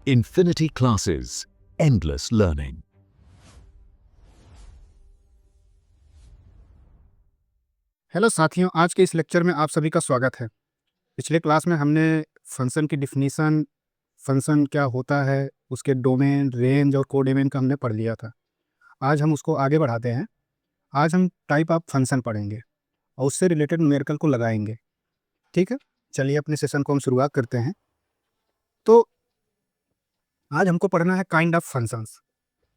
Infinity Classes, endless learning. Hello साथियों, आज के इस लेक्चर में आप सभी का स्वागत है। पिछले क्लास में हमने फंक्शन की डिफिनीशन, फंक्शन क्या होता है, उसके डोमेन, रेंज और कोडोमेन का हमने पढ़ लिया था। आज हम उसको आगे बढ़ाते हैं। आज हम टाइप ऑफ फंक्शन पढ़ेंगे और उससे रिलेटेड न्यूमेरिकल को लगाएंगे। ठीक है, चलिए अपने सेशन को हम शुरुआत करते हैं। तो आज हमको पढ़ना है काइंड ऑफ फंक्शंस।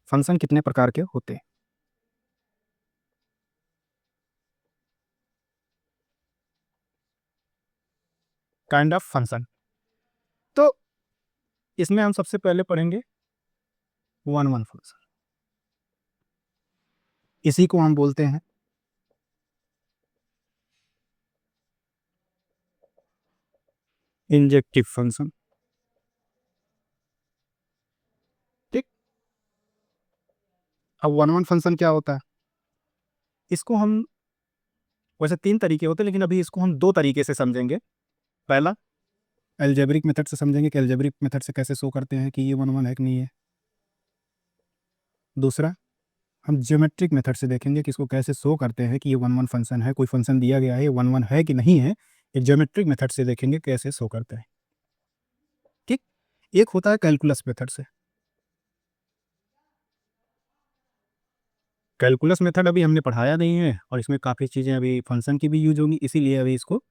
फंक्शन कितने प्रकार के होते हैं। काइंड ऑफ फंक्शन, तो इसमें हम सबसे पहले पढ़ेंगे वन वन फंक्शन। इसी को हम बोलते हैं इंजेक्टिव फंक्शन। ठीक, अब वन वन फंक्शन क्या होता है, इसको हम, वैसे तीन तरीके होते हैं लेकिन अभी इसको हम दो तरीके से समझेंगे। पहला एल्जेब्रिक मेथड से समझेंगे कि एल्जेब्रिक मेथड से कैसे शो करते हैं कि ये वन वन है कि नहीं है। दूसरा हम ज्योमेट्रिक मेथड से देखेंगे कि इसको कैसे शो करते हैं कि ये वन वन फंक्शन है, कोई फंक्शन दिया गया है, ये वन वन है कि नहीं है, ये ज्योमेट्रिक मेथड से देखेंगे कैसे शो करते हैं। ठीक, एक होता है कैलकुलस मेथड से। कैलकुलस मेथड अभी हमने पढ़ाया नहीं है और इसमें काफ़ी चीज़ें अभी फंक्शन की भी यूज होंगी, इसीलिए अभी इसको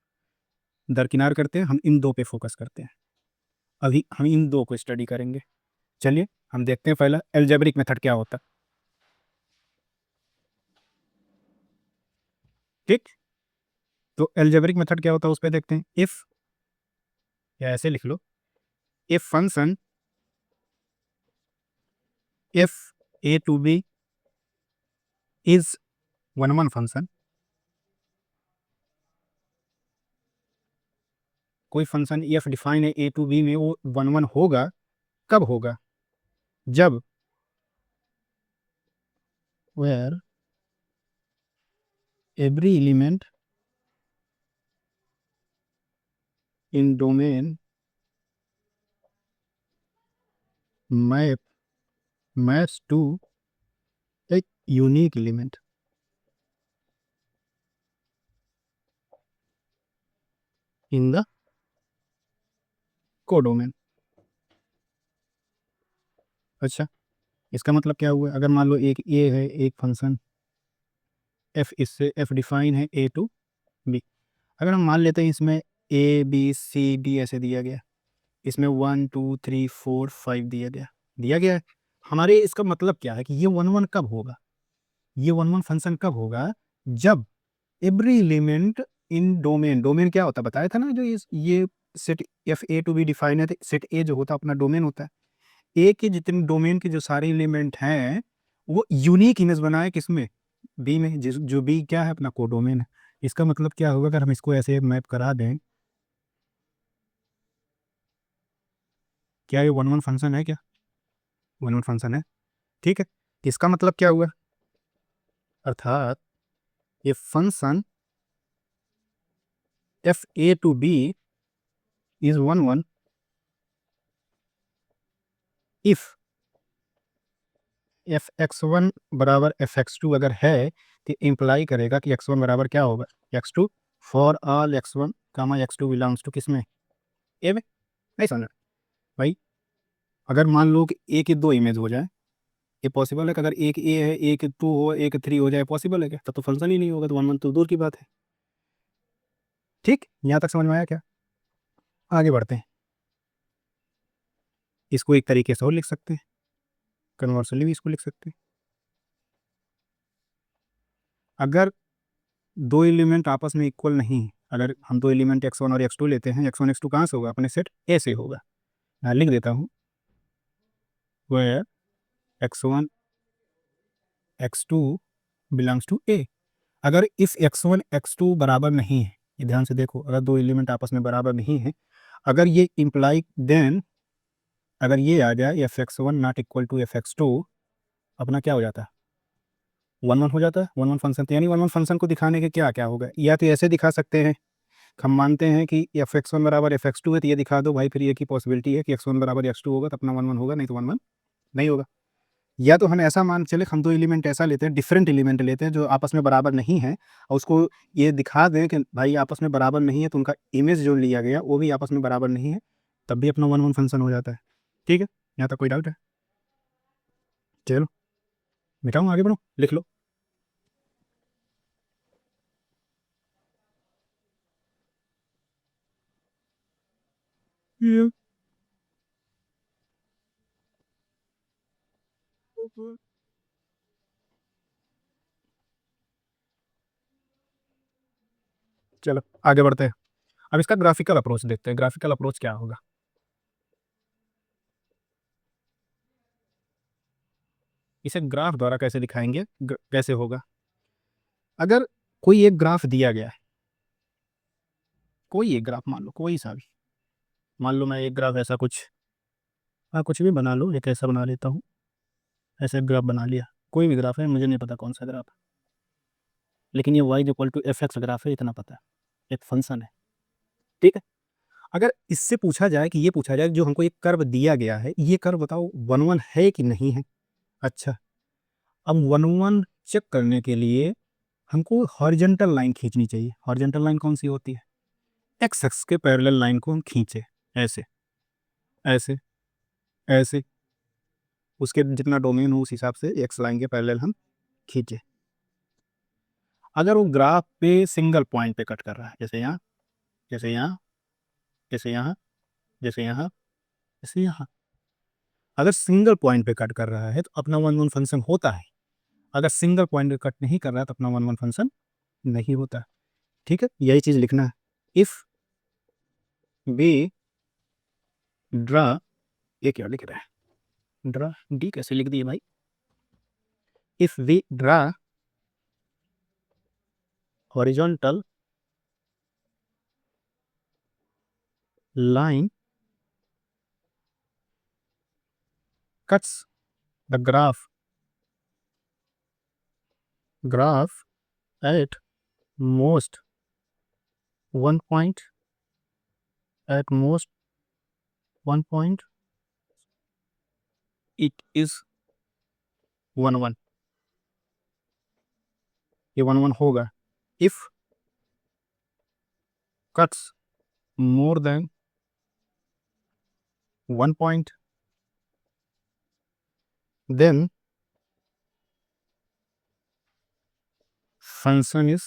दरकिनार करते हैं। हम इन दो पे फोकस करते हैं, अभी हम इन दो को स्टडी करेंगे। चलिए हम देखते हैं पहला एल्जेब्रिक मेथड क्या होता है। ठीक, तो एल्जेब्रिक मेथड क्या होता है उस पर देखते हैं। इफ, या ऐसे लिख लो, if function if A to B is one one function, कोई फंक्शन एफ डिफाइन है ए टू बी में, वो वन वन होगा। कब होगा? जब where every element in domain map maps to एक unique element in the codomain. अच्छा, इसका मतलब क्या हुआ? अगर मान लो एक ए है, एक फंक्शन एफ, इससे एफ डिफाइन है ए टू बी। अगर हम मान लेते हैं इसमें ए बी सी डी ऐसे दिया गया, इसमें 1 2 3 4 5 दिया गया है। हमारे इसका मतलब क्या है कि ये वन वन कब होगा? ये वन वन फंक्शन कब होगा? जब every element in domain, domain क्या होता है बताया था ना, जो ये set f A to B define है, सेट ए जो होता है अपना डोमेन होता है। ए के जितने डोमेन के जो सारे एलिमेंट हैं वो यूनिक इमेज बनाए किसमें? बी में, जिस जो बी क्या है अपना कोडोमेन है। इसका मतलब क्या होगा अगर हम इसको ऐसे मैप करा दें? क्या ये वन वन फंक्शन है? क्या वन वन फंक्शन है? ठीक है, इसका मतलब क्या हुआ? अर्थात ये function F A to B is one one if f x one बराबर एफ एक्स टू अगर है, तो इम्प्लाई करेगा कि एक्स वन बराबर क्या होगा? X two, for all x one comma x two belongs to किसमें? ए में। नहीं समझ भाई? अगर मान लो कि ए की दो इमेज हो जाए, ये पॉसिबल है कि अगर एक ए है, एक टू हो, एक थ्री हो जाए, पॉसिबल है क्या? तब तो फंक्शन ही नहीं होगा, तो वन वन तो दूर की बात है। ठीक, यहाँ तक समझ में आया क्या? आगे बढ़ते हैं। इसको एक तरीके से और लिख सकते हैं, कन्वर्सली भी इसको लिख सकते हैं। अगर दो एलिमेंट आपस में इक्वल नहीं, अगर हम दो एलिमेंट एक्स वन और एक्स टू लेते हैं, एक्स वन एक्स टू कहाँ से होगा? अपने सेट ए से होगा। मैं लिख देता हूँ, where X one X two belongs to A. अगर if X one X two बराबर नहीं है, ये ध्यान से देखो, अगर दो एलिमेंट आपस में बराबर नहीं है, अगर ये इम्प्लाई देन, अगर ये आ जाए f x one not equal to F x two, अपना क्या हो जाता है? वन वन हो जाता है, वन वन फंक्शन। तो यानी वन वन फंक्शन को दिखाने के क्या क्या होगा? या तो ऐसे दिखा सकते हैं हम मानते हैं कि एफ एक्स वन बराबर एफ एक्स टू है, तो ये दिखा दो भाई, फिर ये की पॉसिबिलिटी है कि एक्स वन बराबर एक्स टू होगा तो अपना वन वन होगा, नहीं तो वन वन नहीं होगा। या तो हम ऐसा मान चले, हम दो एलिमेंट ऐसा लेते हैं, डिफरेंट एलिमेंट लेते हैं जो आपस में बराबर नहीं है, और उसको ये दिखा दें कि भाई आपस में बराबर नहीं है, तो उनका इमेज जो लिया गया वो भी आपस में बराबर नहीं है, तब भी अपना वन वन फंक्शन हो जाता है। ठीक है, यहाँ तक कोई डाउट है? चलो मिटाऊँ, आगे बढ़ो, लिख लो। ये चलो आगे बढ़ते हैं। अब इसका ग्राफिकल अप्रोच देखते हैं, ग्राफिकल अप्रोच क्या होगा। इसे ग्राफ द्वारा कैसे दिखाएंगे, कैसे होगा। अगर कोई एक ग्राफ दिया गया है, कोई एक ग्राफ मान लो, कोई सा भी, मान लो मैं एक ग्राफ ऐसा कुछ, हाँ कुछ भी बना लो, एक ऐसा बना लेता हूँ, ऐसा एक ग्राफ बना लिया, कोई भी ग्राफ है, मुझे नहीं पता कौन सा ग्राफ है, लेकिन ये y equal to F x graph है, इतना पता है, एक फंक्शन है। ठीक है, अगर इससे पूछा जाए कि ये पूछा जाए जो हमको एक कर्व दिया गया है, ये कर्व बताओ वन वन है कि नहीं है। अच्छा, अब वन वन चेक करने के लिए हमको हॉरिजॉन्टल लाइन खींचनी चाहिए। हॉरिजॉन्टल लाइन कौन सी होती है? एक्स एक्स के पैरेलल लाइन को हम खींचे, ऐसे ऐसे ऐसे, उसके जितना डोमेन हो उस हिसाब से एक्स लाइन के पैरेलल हम खींचे। अगर वो ग्राफ पे सिंगल पॉइंट पे कट कर रहा है, जैसे यहाँ, जैसे यहाँ, जैसे यहाँ, जैसे यहाँ, जैसे यहाँ, अगर सिंगल पॉइंट पे कट कर रहा है तो अपना वन वन फंक्शन होता है। अगर सिंगल पॉइंट पे कट नहीं कर रहा है तो अपना वन वन फंक्शन नहीं होता। ठीक है, यही चीज लिखना है। इफ बी ड्रा, ये क्या लिख रहा है, ड्रा डी कैसे लिख दिए भाई। If we draw horizontal line cuts the graph at most one point, at most one point, it is one one, ये वन वन होगा। If cuts more than one point, then function is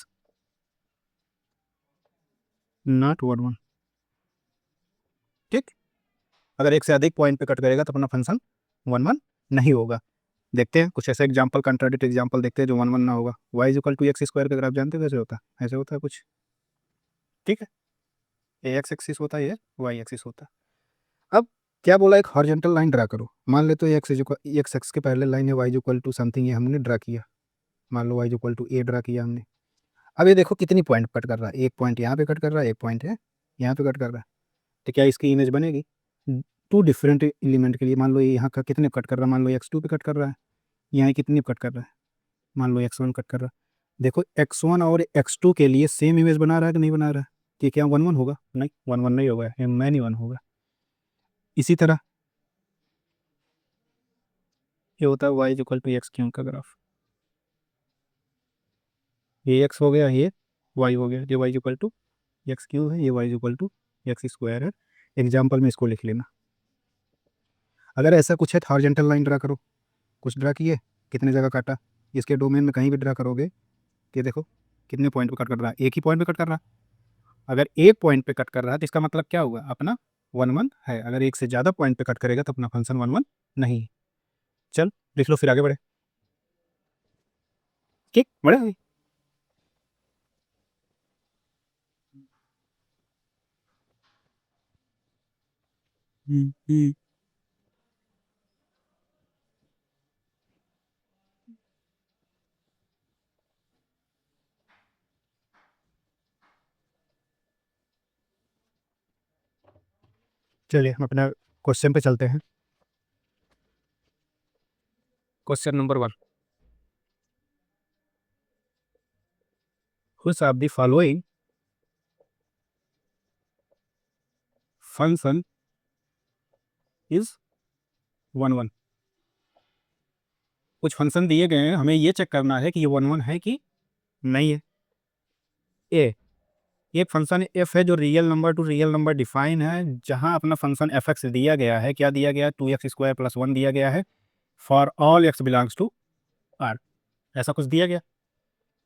not one one. ठीक, अगर एक से अधिक point पे cut करेगा तो अपना फंक्शन वन वन नहीं होगा। देखते हैं कुछ ऐसे एग्जाम्पल, कंट्राडिक्ट एग्जाम्पल देखते हैं जो वन वन ना होगा। Y is equal to x square का ग्राफ जानते हो कैसे होता है? ऐसे होता है कुछ। ठीक है, ये एक्स एक्सिस होता है, ये वाई एक्सिस होता है। अब क्या बोला, एक हॉरिजॉन्टल लाइन ड्रा करो। मान लेते हो एक्स एक्स के पैरेलल लाइन है, वाई इक्वल टू समथिंग, ये हमने ड्रा किया, मान लो Y equal to A draw किया हमने। अब ये देखो कितनी पॉइंट कट कर रहा है, एक पॉइंट यहाँ पे कट कर रहा है, एक पॉइंट है यहाँ पे कट कर रहा है, तो क्या इसकी इमेज बनेगी? टू डिफरेंट एलिमेंट के लिए, मान लो ये यहाँ का कितने कट कर रहा है, मान लो एक्स टू पे कट कर रहा है, यहाँ कितनी कट कर रहा है, मान लो एक्स वन कट कर रहा है। देखो एक्स वन और एक्स टू के लिए सेम इमेज बना रहा है कि नहीं बना रहा है? कि क्या वन वन होगा? नहीं, वन वन नहीं होगा, ये मैन ही वन होगा। इसी तरह ये होता है Y equal to x cube का ग्राफ, ये एक्स हो गया, ये वाई हो गया, ये y equal to x cube है, ये y equal to x square है। एग्जाम्पल में इसको लिख लेना। अगर ऐसा कुछ है तो हॉरिजॉन्टल लाइन ड्रा करो। कुछ ड्रा किए, कितने जगह काटा, इसके डोमेन में कहीं भी ड्रा करोगे कि देखो कितने पॉइंट पे कट कर रहा है, एक ही पॉइंट पे कट कर रहा है। अगर एक पॉइंट पे कट कर रहा है तो इसका मतलब क्या हुआ, अपना वन वन है। अगर एक से ज़्यादा पॉइंट पे कट करेगा तो अपना फंक्शन वन वन नहीं है। चल लिख लो, फिर आगे बढ़े। ठीक, बढ़े। चलिए हम अपना क्वेश्चन पे चलते हैं। Question number one, which of the following function is 1 1। कुछ फंक्शन दिए गए हैं, हमें ये चेक करना है कि ये 1 1 है कि नहीं है। ए एक फंक्शन एफ है जो real number two real number define है, जहां अपना फंक्शन एफ एक्स दिया गया है। क्या दिया गया है? 2x² + 1 दिया गया है for all x belongs to R, ऐसा कुछ दिया गया।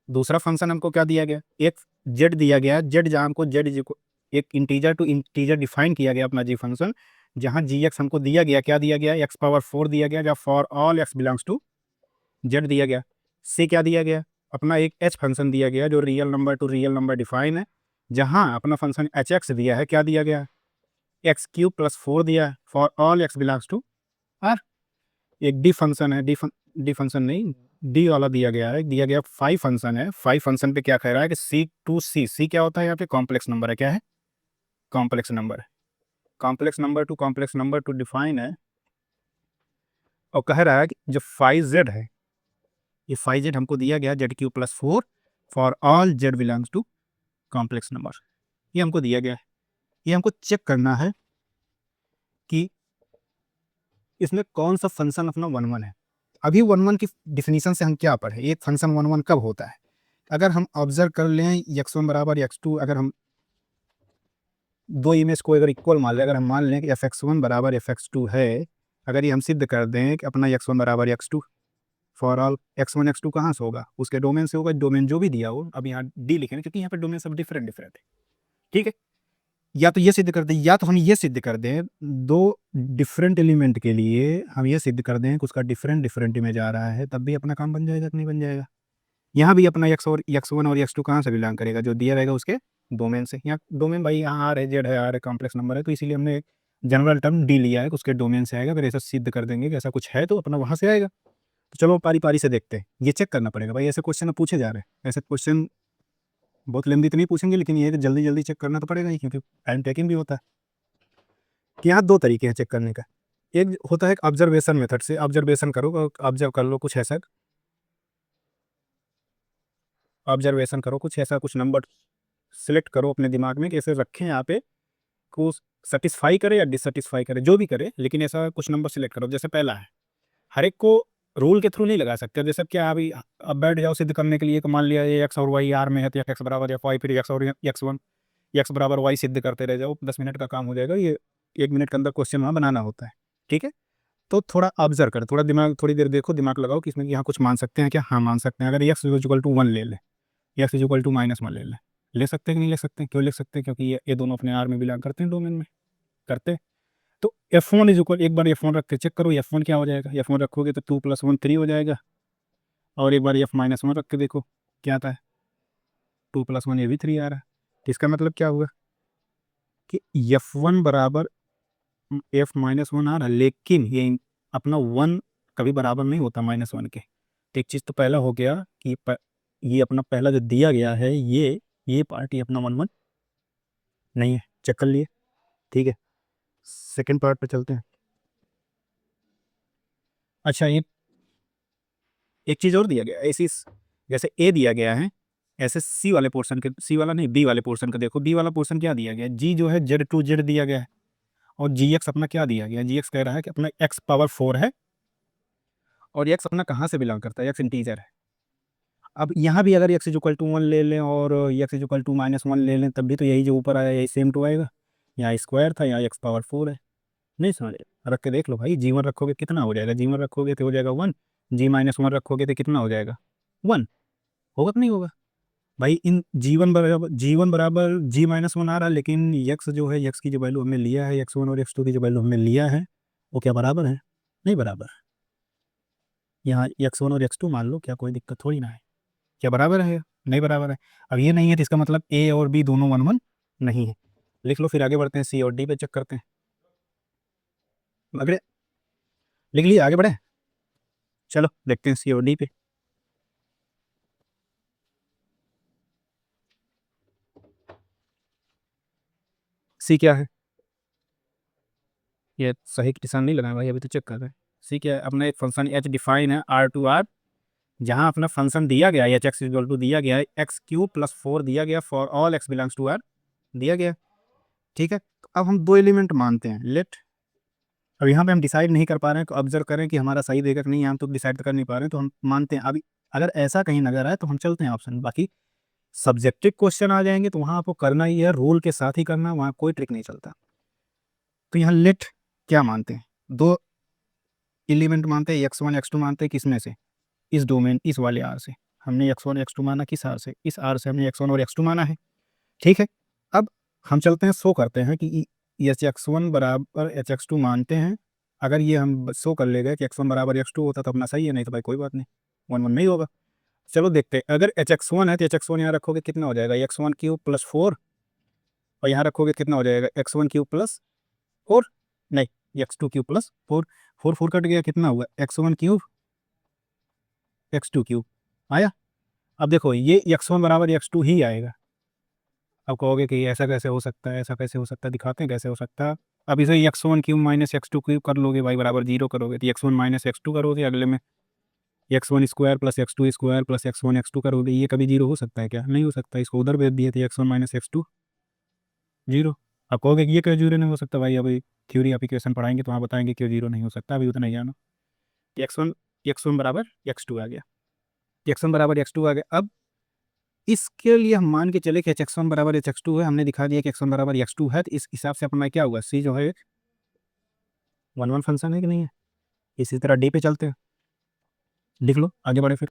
दूसरा फंक्शन हमको क्या दिया गया? एक जेड दिया गया है, जेड जहाँ हमको जेड एक इंटीजर टू इंटीजर डिफाइन किया गया अपना जी फंक्शन, जहाँ जी एक्स हमको दिया गया। क्या दिया गया? x⁴ दिया गया, जहाँ for all x belongs to Z दिया गया। सी क्या दिया गया? अपना एक एच फंक्शन दिया गया जो real number two real number define है, जहाँ अपना फंक्शन एच एक्स दिया है। क्या दिया गया? x³ + 4 दिया है for all x belongs to R. एक डी फंक्शन है, डी फंक्शन नहीं, डी वाला दिया गया है, दिया गया 5 फंक्शन है। 5 फंक्शन पे क्या कह रहा है कि सी टू सी क्या होता है यहाँ पे? कॉम्प्लेक्स नंबर है। क्या है? कॉम्प्लेक्स नंबर है। कॉम्प्लेक्स नंबर टू डिफाइन है, और कह रहा है कि जो 5z है, ये 5z हमको दिया गया z³ + 4 for all z belongs to complex number. ये हमको दिया गया है। ये हमको चेक करना है कि इसमें कौन सा फंक्शन अपना 1 1 है। अभी 1 1 की डिफिनीशन से हम क्या पढ़े? एक फंक्शन 1 1 कब होता है? अगर हम ऑब्जर्व कर लें x1 = x2, अगर हम दो इमेज को अगर इक्वल मान लें, अगर हम मान लें कि f(x1) = f(x2) है, अगर ये हम सिद्ध कर दें कि अपना x1 = x2 for all x1 x2 कहाँ से होगा? उसके डोमेन से होगा, डोमेन जो भी दिया हो। अब यहाँ डी लिखेंगे क्योंकि यहाँ पे डोमेन सब डिफरेंट है। ठीक है, या तो ये सिद्ध कर दें, या तो हम ये सिद्ध कर दें, दो डिफरेंट एलिमेंट के लिए हम ये सिद्ध कर दें कि उसका डिफरेंट इमेज आ रहा है, तब भी अपना काम बन जाएगा कि नहीं बन जाएगा? यहाँ भी अपना x1 और x2 कहाँ से बिलोंग करेगा? जो दिया रहेगा उसके डोमेन से। यहाँ डोमेन भाई यहाँ आर है, जेड है, आर है, कॉम्प्लेक्स नंबर है, तो इसीलिए हमने जनरल टर्म डी लिया है कि उसके डोमेन से आएगा। अगर ऐसा सिद्ध कर देंगे कि ऐसा कुछ है तो अपना वहाँ से आएगा। तो चलो पारी पारी से देखते हैं। ये चेक करना पड़ेगा भाई, ऐसे क्वेश्चन पूछे जा रहे हैं। ऐसे क्वेश्चन बहुत लेंदी तो नहीं पूछेंगे, लेकिन ये जल्दी जल्दी चेक करना तो पड़ेगा ही, क्योंकि टाइम टेकिंग भी होता है। कि यहाँ दो तरीके हैं चेक करने का। एक होता है ऑब्जर्वेशन मेथड से, ऑब्जर्वेशन करो, ऑब्जर्व कर लो कुछ ऐसा, ऑब्जर्वेशन करो कुछ ऐसा, कुछ नंबर सिलेक्ट करो अपने दिमाग में कि ऐसे रखें यहाँ पे, को सेटिस्फाई करे या डिससेटिस्फाई करे, जो भी करे, लेकिन ऐसा कुछ नंबर सिलेक्ट करो। जैसे पहला है, हर एक को रूल के थ्रू नहीं लगा सकते। जैसे क्या अभी अब बैठ जाओ सिद्ध करने के लिए, मान लिया ये एक्स और वाई आर में है, तो x = f(y), फिर x और x1 x = y सिद्ध करते रह जाओ, 10 मिनट का काम हो जाएगा। ये 1 मिनट के अंदर क्वेश्चन वहाँ बनाना होता है। ठीक है, तो थोड़ा ऑब्जर्व कर, थोड़ा दिमाग, थोड़ी देर देखो, दिमाग लगाओ कि इसमें यहाँ कुछ मान सकते हैं क्या? हाँ मान सकते हैं। अगर x = 1 ले लें, x = -1 ले सकते हैं कि नहीं ले सकते? क्यों ले सकते हैं? क्योंकि ये दोनों अपने आर में बिलोंग करते हैं, डोमेन में करते हैं। तो f1 = एक बार f1 रख के चेक करो, f1 क्या हो जाएगा? f1 रखोगे तो 2 + 1 3 हो जाएगा, और एक बार f-1 रख के देखो क्या आता है, 2 + 1 ये भी 3 आ रहा है। तो इसका मतलब क्या हुआ कि f1 = f-1 आ रहा है, लेकिन ये अपना 1 कभी बराबर नहीं होता -1 के। तो एक चीज़ तो पहला हो गया कि ये अपना पहला जो दिया गया है, ये पार्ट ये अपना 1 1 नहीं है, चेक कर लिए। ठीक है, सेकेंड पार्ट पे चलते हैं। अच्छा, एक चीज़ और दिया गया है, ऐसी जैसे ए दिया गया है, ऐसे सी वाले पोर्शन के, सी वाला नहीं, बी वाले पोर्शन का देखो। बी वाला पोर्शन क्या दिया गया है? जी जो है z दिया गया है, और जी एक्स अपना क्या दिया गया है? जी एक्स कह रहा है कि अपना x⁴ है, और x अपना कहाँ से बिलोंग करता है? x इंटीजर है। अब यहाँ भी अगर x = 1 ले लें और x = -1 ले लें, तब भी तो यही जो ऊपर आया यही सेम टू आएगा। यहाँ स्क्वायर था, यहाँ x⁴ है। नहीं समझ रख के देख लो भाई। जी1 रखोगे कितना हो जाएगा? जी1 रखोगे तो हो जाएगा 1, जी-1 रखोगे तो कितना हो जाएगा? 1 होगा कि नहीं होगा भाई? इन जी1 बराबर जी-1 आ रहा है, लेकिन x जो है, x की जो वैल्यू हमने लिया है, x1 और x2 की जो वैल्यू हमने लिया है, वो क्या बराबर है? नहीं बराबर। यहाँ x1 और x2 मान लो, क्या कोई दिक्कत थोड़ी ना है। क्या बराबर है? नहीं बराबर है। अब ये नहीं है तो इसका मतलब ए और बी दोनों 1 1 नहीं है। लिख लो, फिर आगे बढ़ते हैं, सी और डी पे चेक करते हैं। अगले लिख लिया, आगे बढ़े, चलो देखते हैं सी और डी पे। सी क्या है? ये सही निशान नहीं लगाया भाई, अभी तो चेक कर रहे हैं। सी क्या है? अपना एक फंक्शन एच डिफाइन है आर टू आर, जहाँ अपना फंक्शन दिया गया है एच एक्स इक्वल टू दिया गया है x³ + 4 दिया गया for all x belongs to R दिया गया। ठीक है, अब हम 2 एलिमेंट मानते हैं, लेट। अब यहाँ पे हम डिसाइड नहीं कर पा रहे हैं, तो ऑब्जर्व करें कि हमारा सही देगा कि नहीं, हम तो डिसाइड कर नहीं पा रहे हैं, तो हम मानते हैं। अभी अगर ऐसा कहीं नज़र आए तो हम चलते हैं ऑप्शन। बाकी सब्जेक्टिव क्वेश्चन आ जाएंगे तो वहाँ आपको करना ही है, रूल के साथ ही करना, वहाँ कोई ट्रिक नहीं चलता। तो यहाँ लेट क्या मानते हैं, 2 एलिमेंट मानते हैं, x1 x2 मानते हैं, किसमें से, इस डोमेन, इस वाले आर से। हमने x1 x2 माना, किस आर से, इस आर से हमने x1 और x2 माना है, ठीक है। अब हम चलते हैं, शो करते हैं कि एच एक्स वन बराबर एच एक्स टू मानते हैं। अगर ये हम शो कर ले गए कि x1 बराबर x2 होता तो अपना सही है, नहीं तो भाई कोई बात नहीं, 1 1 नहीं होगा। चलो देखते हैं, अगर एच एक्स वन है तो एच एक्स वन यहाँ रखोगे कितना हो जाएगा, x1 क्यूब प्लस 4, और यहाँ रखोगे कितना हो जाएगा, x1 क्यूब प्लस 4, नहीं x2 क्यूब प्लस 4, 4 4 कट गया, कितना हुआ, x1 क्यूब x2 क्यूब आया। अब देखो ये x1 बराबर x2 ही आएगा। अब कहोगे कि ऐसा कैसे हो सकता है, ऐसा कैसे हो सकता है, दिखाते हैं कैसे हो सकता है। अब इसे x1 cube minus x2 cube कर लोगे भाई, बराबर 0 करोगे तो x1 माइनस x2 करोगे, अगले में x1 square plus x2 square plus x1 x2 करोगे। ये कभी 0 हो सकता है क्या, नहीं हो सकता। इसको उधर भेज दिए थे, x1 माइनस x2 0। अब कहोगे कि ये क्यों 0 नहीं हो सकता भाई, अभी थ्योरी एप्लीकेशन पढ़ाएंगे तो वहाँ बताएंगे क्यों 0 नहीं हो सकता, अभी उतना ही जानो। x1 बराबर x2 आ गया, x1 बराबर x2 आ गया। अब इसके लिए हम मान के चले कि x1 बराबर x2 है, हमने दिखा दिया कि x1 बराबर x2 है, तो इस हिसाब से अपना क्या हुआ, c जो है 1 1 फंक्शन है कि नहीं है। इसी तरह डी पे चलते हैं, लिख लो, आगे बढ़े फिर।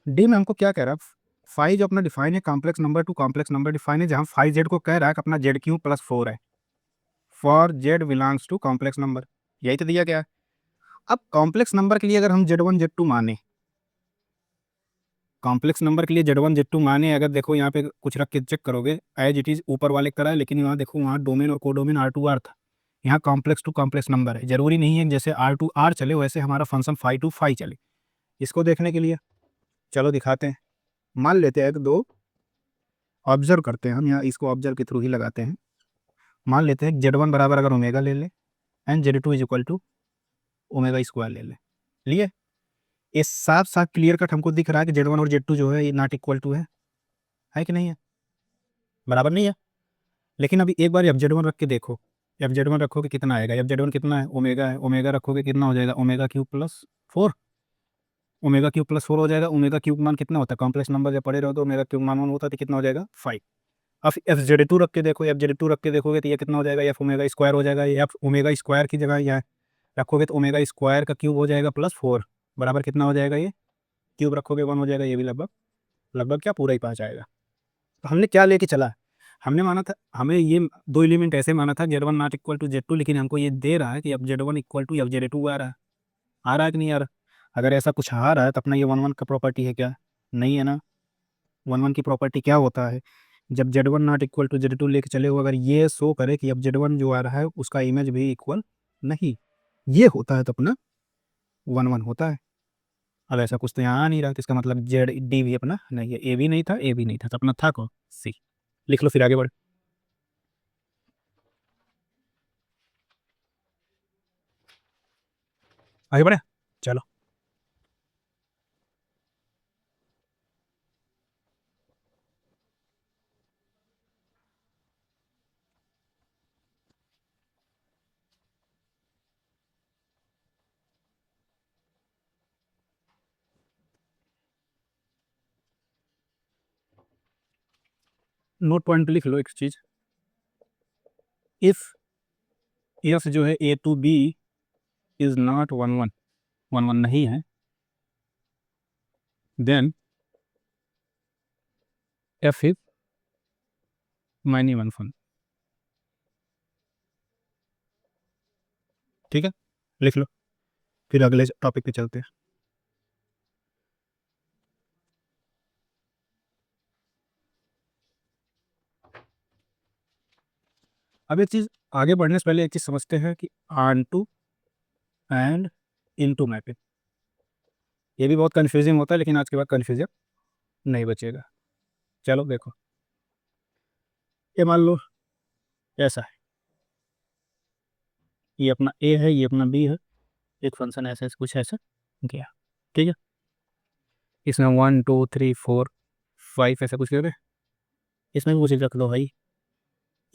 डी में हमको क्या कह रहा है, फाइव जो अपना डिफाइन है complex number two complex number define है, जहाँ 5z को कह रहा है कि अपना जेड क्यू प्लस 4 है, for Z belongs to complex number, यही तो दिया गया है। अब कॉम्प्लेक्स नंबर के लिए अगर हम z1 z2 माने, कॉम्प्लेक्स नंबर के लिए z1 z2 माने, अगर देखो यहाँ पे कुछ रख के चेक करोगे एज इट इज ऊपर वाले की तरह है, लेकिन यहाँ देखो वहाँ डोमेन और कोडोमेन R2 R था, यहाँ कॉम्प्लेक्स टू कॉम्प्लेक्स नंबर है। जरूरी नहीं है जैसे R2 R चले वैसे हमारा फंक्शन 5 टू 5 चले। इसको देखने के लिए चलो दिखाते हैं, मान लेते हैं कि 2 ऑब्जर्व करते हैं हम, यहाँ इसको ऑब्जर्व के थ्रू ही लगाते हैं। मान लेते हैं z1 बराबर अगर ओमेगा ले ले and z2 is equal to omega square ले ले लिए, ये साफ साफ क्लियर कट हमको दिख रहा है कि z1 और z2 जो है ये नॉट इक्वल टू है कि नहीं है, बराबर नहीं है। लेकिन अभी एक बार f(z1) रख के देखो, f(z1) रखोगे कितना आएगा, f(z1) कितना है, ओमेगा है, ओमेगा रखोगे कितना हो जाएगा, omega cube plus 4, omega cube plus 4 हो जाएगा। ओमेगा क्यूब मान कितना होता है, कॉम्प्लेक्स नंबर जब पढ़े रहो तो ओमेगा क्यूब मान होता है तो कितना हो जाएगा 5। अब f(z2) रख के देखो, f(z2) रख के देखोगे तो ये कितना हो जाएगा, f ओमेगा स्क्वायर हो जाएगा, f ओमेगा स्क्वायर की जगह यहाँ रखोगे तो ओमेगा स्क्वायर का क्यूब हो जाएगा प्लस 4, बराबर कितना हो जाएगा, ये क्यूब रखोगे 1 हो जाएगा, ये भी लगभग लगभग क्या पूरा ही पाँच आएगा। तो हमने क्या लेके चला, हमने माना था, हमें ये 2 एलिमेंट ऐसे माना था z1 not equal to z2, लेकिन हमको ये दे रहा है कि अब z1 इक्वल टू z2 आ रहा है कि नहीं आ रहा। अगर ऐसा कुछ आ रहा है तो अपना ये 1 1 का प्रॉपर्टी है क्या, नहीं है ना। 1 1 की प्रॉपर्टी क्या होता है, जब z1 not equal to z2 लेके चले हो, अगर ये शो करे कि अब z1 जो आ रहा है उसका इमेज भी इक्वल नहीं, ये होता है तो अपना 1 1 होता है। अब ऐसा कुछ तो यहाँ आ नहीं रहा, तो इसका मतलब जेड डी भी अपना नहीं है, ए भी नहीं था, ए भी नहीं था, तो अपना था कौन, सी। लिख लो फिर आगे बढ़, आगे बढ़े, चलो। नोट पॉइंट लिख लो एक चीज, इफ एफ जो है A to B is not 1 1, 1 1 नहीं है, देन एफ इज माइनी 1 1, ठीक है, लिख लो, फिर अगले टॉपिक पे चलते हैं। अब एक चीज आगे बढ़ने से पहले एक चीज समझते हैं कि onto and into mapping, ये भी बहुत कन्फ्यूजिंग होता है, लेकिन आज के बाद कन्फ्यूजन नहीं बचेगा। चलो देखो, ये मान लो ऐसा है, ये अपना ए है, ये अपना बी है, एक फंक्शन ऐसे कुछ ऐसा गया, ठीक है। इसमें 1 2 3 4 5 ऐसा कुछ कर रहे, इसमें भी कुछ रख दो भाई,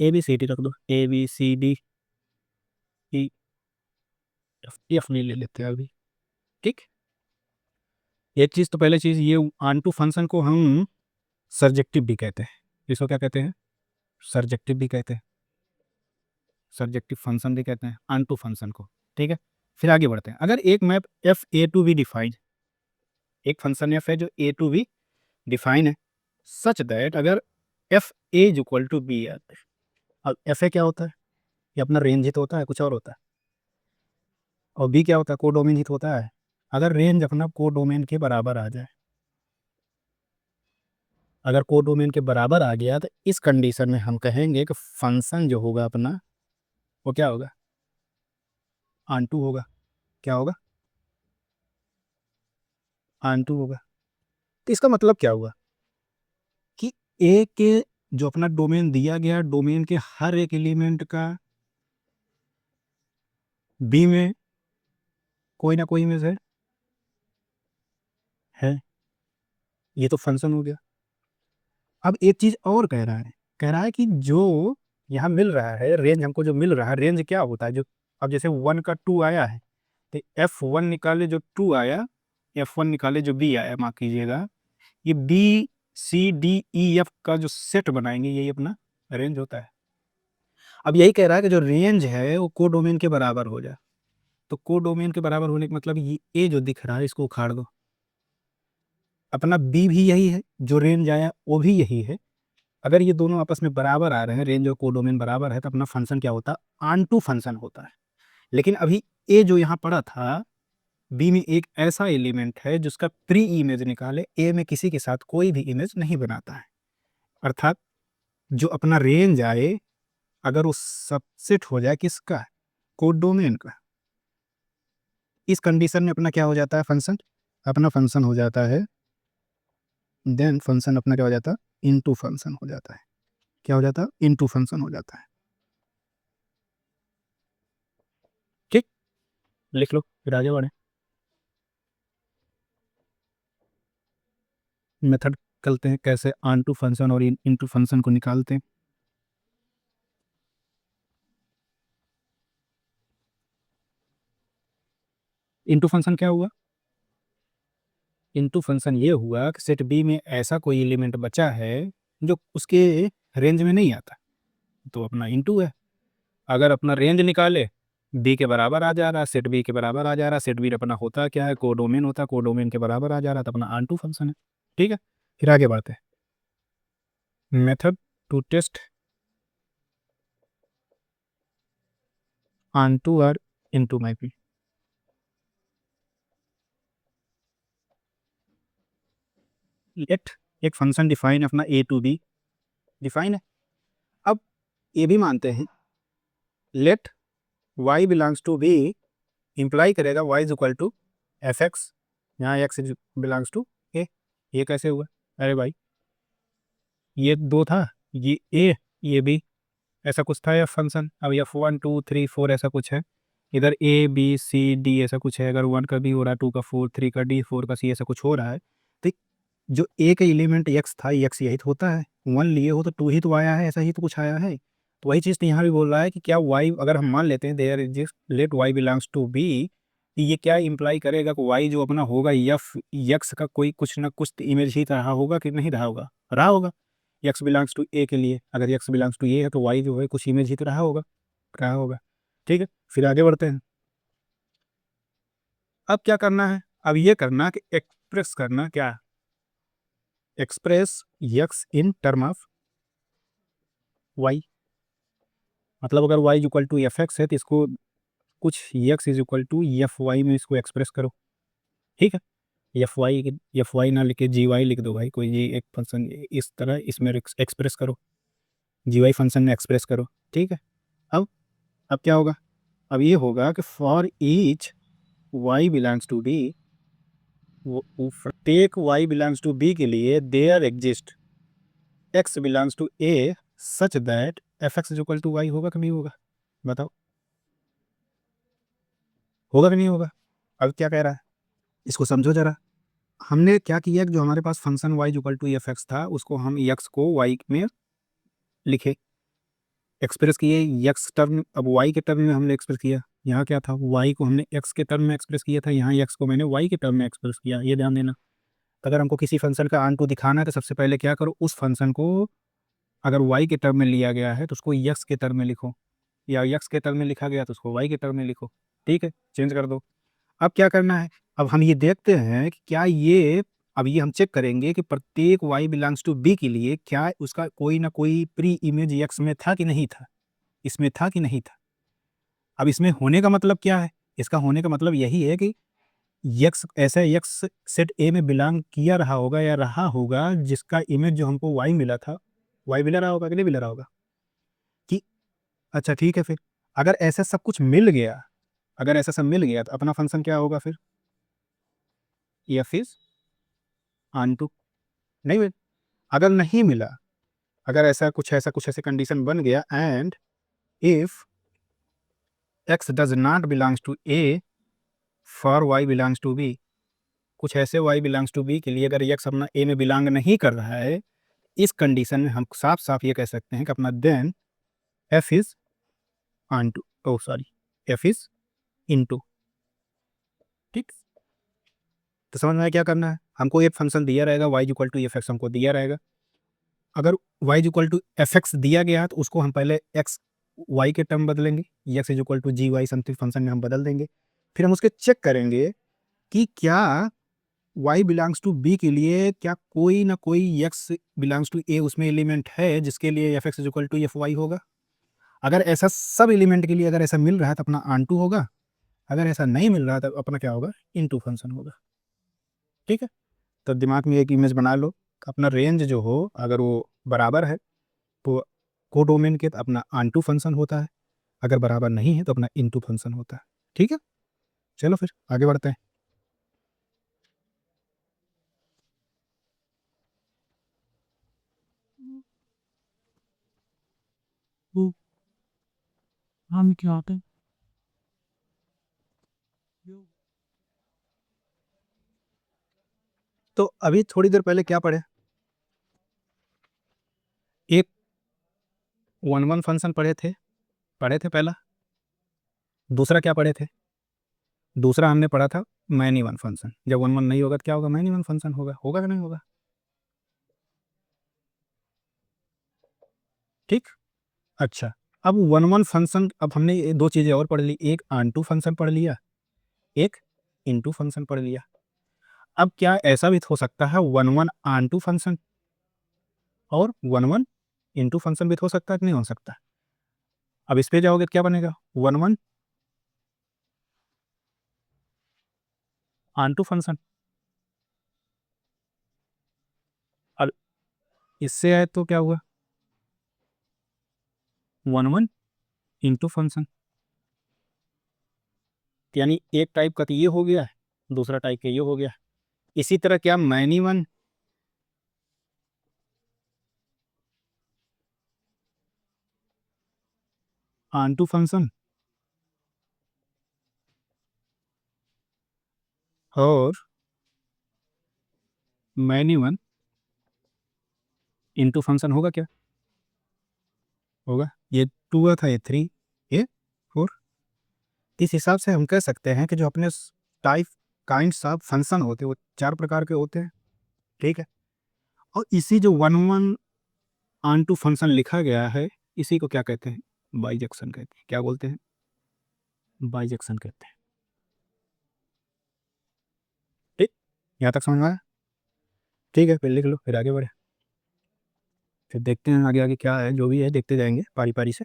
ए बी सी डी रख दो, A B C D E F नहीं ले लेते हैं अभी, ठीक। एक चीज़ तो पहले चीज़ ये ऑनटू फंक्शन को हम सर्जेक्टिव भी कहते हैं, इसको क्या कहते हैं, सर्जेक्टिव भी कहते हैं, सर्जेक्टिव फंक्शन भी कहते हैं ऑनटू फंक्शन को, ठीक है। फिर आगे बढ़ते हैं। अगर एक map f A to B define, एक फंक्शन एफ है जो ए टू बी डिफाइन है, सच दैट अगर f A is equal to B है, अब एफ ए क्या होता है, ये अपना रेंज ही तो होता है, कुछ और होता है। और बी क्या होता है, कोडोमेन ही तो होता है। अगर रेंज अपना कोडोमेन के बराबर आ जाए, अगर कोडोमेन के बराबर आ गया तो इस कंडीशन में हम कहेंगे कि फंक्शन जो होगा अपना वो क्या होगा, ऑनटू होगा। क्या होगा, ऑनटू होगा। तो इसका मतलब क्या हुआ कि ए के जो अपना डोमेन दिया गया, डोमेन के हर एक एलिमेंट का बी में कोई ना कोई इमेज है, ये तो फंक्शन हो गया। अब एक चीज और कह रहा है, कह रहा है कि जो यहाँ मिल रहा है रेंज, हमको जो मिल रहा है रेंज क्या होता है, जो अब जैसे 1 का 2 आया है तो F1 निकाले जो 2 आया, F1 निकाले जो B आया, माफ कीजिएगा, ये B C D E F का जो सेट बनाएंगे यही अपना रेंज होता है। अब यही कह रहा है कि जो रेंज है वो कोडोमेन के बराबर हो जाए, तो कोडोमेन के बराबर होने का मतलब ये ए जो दिख रहा है इसको उखाड़ दो, अपना बी भी यही है, जो रेंज आया वो भी यही है। अगर ये दोनों आपस में बराबर आ रहे हैं, रेंज और कोडोमेन बराबर है, तो अपना फंक्शन क्या होता है, ऑनटू फंक्शन होता है। लेकिन अभी ए जो यहाँ पड़ा था, बी में एक ऐसा एलिमेंट है जिसका प्री इमेज निकाले, ए में किसी के साथ कोई भी इमेज नहीं बनाता है। अर्थात जो अपना रेंज आए अगर वो सबसेट हो जाए किसका, कोडोमेन का, इस कंडीशन में अपना क्या हो जाता है फंक्शन, अपना फंक्शन हो जाता है, देन फंक्शन अपना क्या हो जाता है, इनटू फंक्शन हो जाता है। क्या हो जाता है, इनटू फंक्शन हो जाता है, ठीक। लिख लो फिर आगे बढ़े, मेथड करते हैं कैसे ऑनटू फंक्शन और इनटू फंक्शन को निकालते हैं। इनटू फंक्शन क्या हुआ, इनटू फंक्शन ये हुआ कि सेट बी में ऐसा कोई एलिमेंट बचा है जो उसके रेंज में नहीं आता, तो अपना इनटू है। अगर अपना रेंज निकाले, बी के बराबर आ जा रहा है, सेट बी के बराबर आ जा रहा है, सेट बी अपना होता क्या है, कोडोमेन होता है, कोडोमेन के बराबर आ जा रहा है, तो अपना ऑनटू फंक्शन है, ठीक है। फिर आगे बढ़ते हैं, मेथड टू टेस्ट ऑनटू और इनटू माई पी। लेट एक फंक्शन डिफाइन अपना ए टू बी डिफाइन है। अब ये भी मानते हैं let y belongs to B imply करेगा y is equal to F x, यहाँ x बिलोंग्स टू ए। ये कैसे हुआ, अरे भाई ये दो था, ये ए ये बी, ऐसा कुछ था या फंक्शन, अब एफ 1 2 3 4 ऐसा कुछ है, इधर ए बी सी डी ऐसा कुछ है। अगर 1 का बी हो रहा है, 2 का 4, 3 का डी, 4 का सी, ऐसा कुछ हो रहा है, तो जो ए का एलिमेंट एक्स था, एक्स यही तो होता है, 1 लिए हो तो 2 ही तो आया है, ऐसा ही तो कुछ आया है। तो वही चीज़ तो यहाँ भी बोल रहा है कि क्या वाई, अगर हम मान लेते हैं there exist let y belongs to B, ये क्या इंप्लाई करेगा कि वाई जो अपना होगा एफ एक्स का कोई कुछ ना कुछ इमेज ही रहा होगा कि नहीं रहा होगा, रहा होगा। एक्स बिलोंग्स टू ए के लिए अगर एक्स बिलोंग्स टू ए है तो वाई जो है कुछ इमेज ही तो रहा होगा, रहा होगा, ठीक है। फिर आगे बढ़ते हैं। अब क्या करना है, अब ये करना कि एक्सप्रेस करना, क्या express x in term of y, मतलब अगर y equal to F x है तो इसको कुछ x is equal to F y में इसको एक्सप्रेस करो, ठीक है। एफ वाई ना लिखे जी वाई लिख दो भाई, कोई जी एक फंक्शन इस तरह इसमें एक्सप्रेस करो, जी वाई फंक्शन में एक्सप्रेस करो, ठीक है। अब क्या होगा, अब ये होगा कि for each y belongs to B, प्रत्येक y बिलोंग्स टू बी के लिए there exist x belongs to a such that f x is equal to y, होगा कि नहीं होगा, बताओ, होगा कि नहीं होगा। अब क्या कह रहा है, इसको समझो जरा। हमने क्या किया कि जो हमारे पास function y equal to F X था, उसको हम x को y में लिखे, एक्सप्रेस किए x टर्म, अब y के टर्म में हमने एक्सप्रेस किया। यहाँ क्या था, y को हमने x के टर्म में एक्सप्रेस किया था, यहाँ x को मैंने y के टर्म में एक्सप्रेस किया, ये ध्यान देना। अगर हमको किसी फंक्शन का आन टू दिखाना है तो सबसे पहले क्या करो, उस फंक्शन को अगर y के टर्म में लिया गया है तो उसको x के टर्म में लिखो, या x के टर्म में लिखा गया तो उसको y के टर्म में लिखो। ठीक है, चेंज कर दो। अब क्या करना है, अब हम ये देखते हैं कि क्या ये, अब ये हम चेक करेंगे कि प्रत्येक y बिलोंग्स टू b के लिए क्या उसका कोई ना कोई प्री इमेज x में था कि नहीं था, इसमें था कि नहीं था। अब इसमें होने का मतलब क्या है, इसका होने का मतलब यही है कि यक्स ऐसा यक्स सेट ए में बिलोंग किया रहा होगा या रहा होगा जिसका इमेज जो हमको वाई मिला था, वाई मिला रहा होगा कि नहीं मिला रहा होगा कि, अच्छा ठीक है, फिर अगर ऐसा सब कुछ मिल गया, अगर ऐसा सब मिल गया तो अपना फंक्शन क्या होगा फिर, एफ इज ऑन टू। नहीं मिल, अगर नहीं मिला, अगर ऐसा कुछ ऐसे कंडीशन बन गया, and if x does not belongs to A for Y belongs to B, कुछ ऐसे y बिलोंग्स टू बी के लिए अगर x अपना a में बिलोंग नहीं कर रहा है, इस कंडीशन में हम साफ साफ ये कह सकते हैं कि अपना then f is onto, oh sorry, f is into. ठीक, तो समझ में आया क्या करना है, हमको एक फंक्शन दिया रहेगा y equal to F x, हमको दिया रहेगा। अगर y equal to F x दिया गया तो उसको हम पहले x y के टर्म बदलेंगे, x is equal to g y something function में हम बदल देंगे। फिर हम उसके चेक करेंगे कि क्या y बिलोंग्स टू b के लिए क्या कोई ना कोई x बिलोंग्स टू a उसमें एलिमेंट है जिसके लिए f x equal to F y होगा। अगर ऐसा सब एलिमेंट के लिए अगर ऐसा मिल रहा है तो अपना आन टू होगा, अगर ऐसा नहीं मिल रहा है तो अपना क्या होगा, इन टू फंक्शन होगा। ठीक है, तो दिमाग में एक इमेज बना लो, अपना रेंज जो हो अगर वो बराबर है तो कोडोमेन के तो अपना आन टू फंक्शन होता है, अगर बराबर नहीं है तो अपना इन टू फंक्शन होता है। ठीक है, चलो फिर आगे बढ़ते हैं। वो हम क्या आते हैं। तो अभी थोड़ी देर पहले क्या पढ़े, एक वन वन फंक्शन पढ़े थे पहला, दूसरा क्या पढ़े थे, दूसरा हमने पढ़ा था मैनी वन फंक्शन। जब वन वन नहीं होगा तो क्या होगा, मैनी वन फंक्शन होगा, होगा कि नहीं होगा। ठीक, अच्छा, अब वन वन फंक्शन, अब हमने ये दो चीज़ें और पढ़ ली, एक आन टू फंक्शन पढ़ लिया, एक इन टू फंक्शन पढ़ लिया। अब क्या ऐसा भी हो सकता है one one onto function और one one into function भी हो सकता है कि नहीं हो सकता। अब इस पे जाओगे तो क्या बनेगा, one one onto function, और इससे आए तो क्या हुआ, वन वन इंटू फंक्शन। यानी एक टाइप का तो ये हो गया, दूसरा टाइप का ये हो गया। इसी तरह क्या many one onto function और मैनी वन इंटू फंक्शन होगा क्या, होगा। ये टू था, ये थ्री, ये फोर। इस हिसाब से हम कह सकते हैं कि जो अपने टाइप काइंड्स ऑफ फंक्शन होते हैं वो चार प्रकार के होते हैं। ठीक है, और इसी जो one one onto function लिखा गया है, इसी को क्या कहते हैं, बाइजेक्शन कहते हैं। क्या बोलते हैं, बाइजेक्शन कहते हैं। ठीक, यहाँ तक समझ में आया। ठीक है, फिर लिख लो, फिर आगे बढ़े, फिर देखते हैं आगे आगे क्या है, जो भी है देखते जाएंगे पारी पारी से।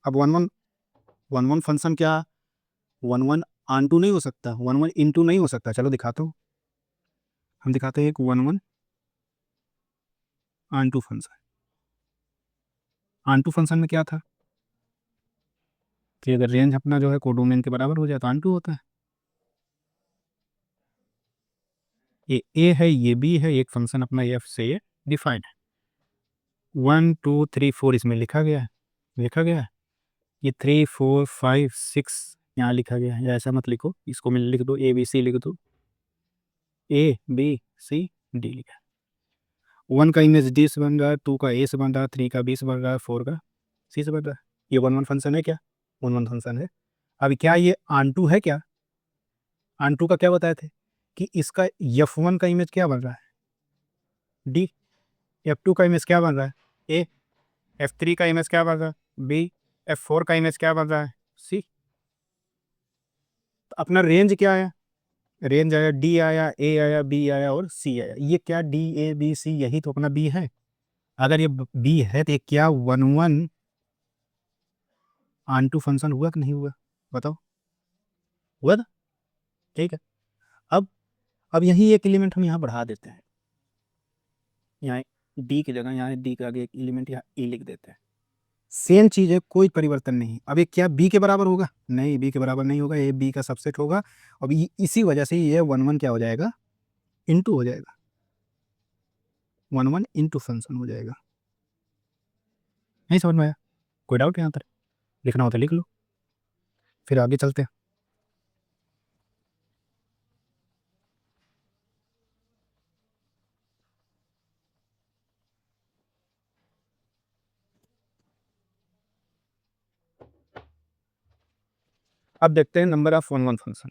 अब वन वन फंक्शन क्या, वन वन ऑन टू नहीं हो सकता, वन वन इन टू नहीं हो सकता। चलो दिखाता हूँ, हम दिखाते हैं एक one one onto function. Onto function में क्या था कि अगर रेंज अपना जो है कोडोमेन के बराबर हो जाए तो ऑन टू होता है। ये ए है, ये बी है, एक फंक्शन अपना एफ से ये डिफाइंड है। 1 2 3 4 इसमें लिखा गया है। ये 3 4 5 6 यहाँ लिखा गया है, या ऐसा मत लिखो, इसको मैं लिख दो ए बी सी लिख दो, ए बी सी डी लिखा है। 1 का इमेज डी से बन रहा है, 2 का ए से बन रहा है, 3 का बी से बन रहा है, 4 का सी से बन रहा है। ये 1 1 फंक्शन है क्या? 1 1 फंक्शन है। अब क्या ये ऑन2 है क्या? ऑन2 का क्या बताए थे कि इसका f1 का इमेज क्या बन रहा है? डी। f2 का इमेज क्या बन रहा है? ए। f3 का इमेज क्या बन रहा है? बी। f4 का इमेज क्या बन रहा है? सी। तो अपना रेंज क्या आया? रेंज आया डी आया, ए आया, बी आया और सी आया। ये क्या डी ए बी सी, यही तो अपना बी है। अगर ये बी है तो ये क्या 1 1 ऑन2 फंक्शन हुआ कि नहीं हुआ? बताओ, हुआ था? ठीक है। अब यही एक एलिमेंट हम यहाँ बढ़ा देते हैं, यहाँ डी की जगह यहाँ डी के आगे एक एलिमेंट यहाँ ई लिख देते हैं। सेम चीज़ है, कोई परिवर्तन नहीं। अब ये क्या बी के बराबर होगा? नहीं, बी के बराबर नहीं होगा, ये बी का सबसेट होगा। अब इसी वजह से ये 1 1 क्या हो जाएगा? इंटू हो जाएगा, 1 1 इंटू फंक्शन हो जाएगा। नहीं समझ में आया? कोई डाउट यहाँ पर? लिखना हो तो लिख लो, फिर आगे चलते हैं। अब देखते हैं नंबर ऑफ 1 1 फंक्शन।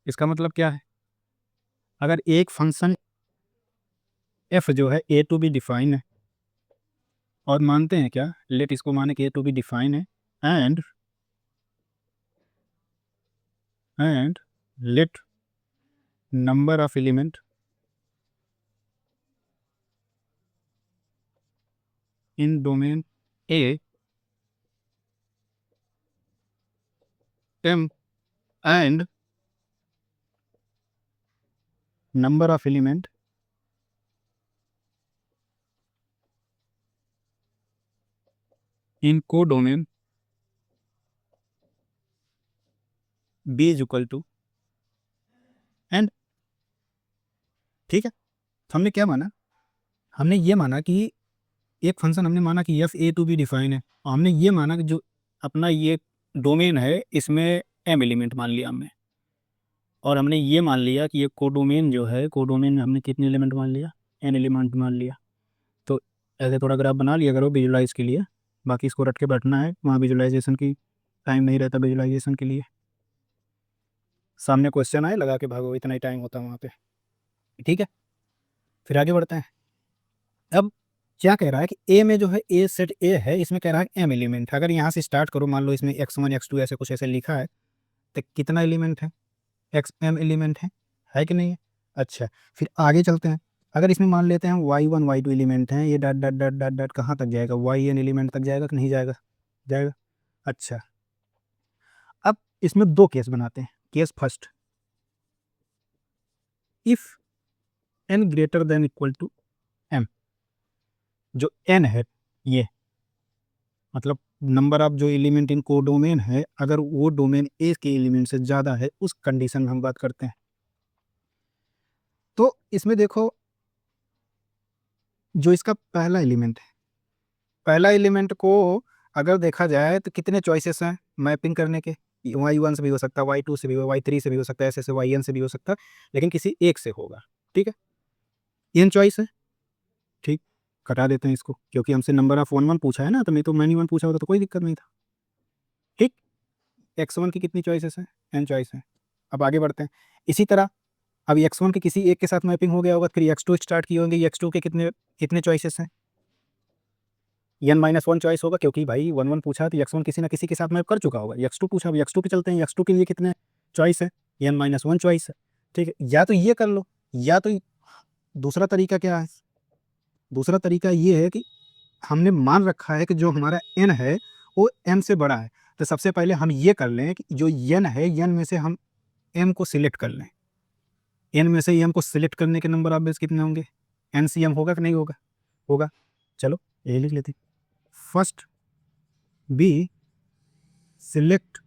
इसका मतलब क्या है? अगर एक फंक्शन f जो है ए टू बी डिफाइन है, और मानते हैं क्या, लेट इसको माने कि ए टू बी डिफाइन है, and let number of element in domain A m and number of element in codomain b is equal to and। ठीक है, तो हमने क्या माना? हमने ये माना कि एक फंक्शन हमने माना कि f A to B define है, और हमने ये माना कि जो अपना ये डोमेन है इसमें m एलिमेंट मान लिया हमने, और हमने ये मान लिया कि ये कोडोमेन जो है, कोडोमेन में हमने कितने एलिमेंट मान लिया? n एलिमेंट मान लिया। तो ऐसे थोड़ा ग्राफ बना लिया करो विजुलाइज के लिए, बाकी इसको रट के बैठना है, वहाँ विजुलाइजेशन की टाइम नहीं रहता विजुलाइजेशन के लिए। सामने क्वेश्चन आए लगा के भागो, इतना ही टाइम होता है वहाँ पे। ठीक है, फिर आगे बढ़ते हैं। अब क्या कह रहा है कि ए में जो है ए सेट ए है, इसमें कह रहा है m एलिमेंट। अगर यहाँ से स्टार्ट करो, मान लो इसमें x1 x2 ऐसे कुछ ऐसे लिखा है, तो कितना एलिमेंट है? m एलिमेंट है कि नहीं है? अच्छा, फिर आगे चलते हैं। अगर इसमें मान लेते हैं y1 y2 एलिमेंट हैं, ये dot dot dot dot dot कहाँ तक जाएगा? yn एलिमेंट तक जाएगा कि नहीं जाएगा? जाएगा। अच्छा, अब इसमें दो केस बनाते हैं। Case first, if n greater than equal to m, जो n है ये मतलब नंबर ऑफ जो एलिमेंट इन कोडोमेन है, अगर वो डोमेन ए के एलिमेंट से ज़्यादा है, उस कंडीशन में हम बात करते हैं। तो इसमें देखो, जो इसका पहला एलिमेंट है, पहला एलिमेंट को अगर देखा जाए तो कितने चॉइसेस हैं मैपिंग करने के? y1 से भी हो सकता है, y2 से भी हो, y3 से भी हो सकता है, ऐसे ऐसे yn से भी हो सकता है, लेकिन किसी एक से होगा। ठीक है, n चॉइस है। ठीक, कटा देते हैं इसको, क्योंकि हमसे नंबर ऑफ 1 1 पूछा है ना, तो नहीं तो मैंने 1 पूछा होता तो कोई दिक्कत नहीं था। ठीक, x1 की कितनी चॉइसेस हैं? n चॉइस है। अब आगे बढ़ते हैं। इसी तरह अब x1 के किसी एक के साथ मैपिंग हो गया होगा, फिर x2 स्टार्ट किए होंगे, x2 के कितने कितने चॉइसेस हैं? n-1 चॉइस होगा, क्योंकि भाई 1 1 पूछा तो x1 किसी ना किसी के साथ मैप कर चुका होगा। x2 पूछा, अब x2 पे चलते हैं, x2 के लिए कितने चॉइस है? n-1 चॉइस है। ठीक है, या तो ये कर लो, या तो दूसरा तरीका क्या है? दूसरा तरीका ये है कि हमने मान रखा है कि जो हमारा n है वो m से बड़ा है, तो सबसे पहले हम ये कर लें कि जो n है, n में से हम m को सिलेक्ट कर लें। n में से m को सिलेक्ट करने के नंबर ऑफ बेस कितने होंगे? NCM होगा कि नहीं होगा? होगा। चलो ये लिख लेते हैं। First B select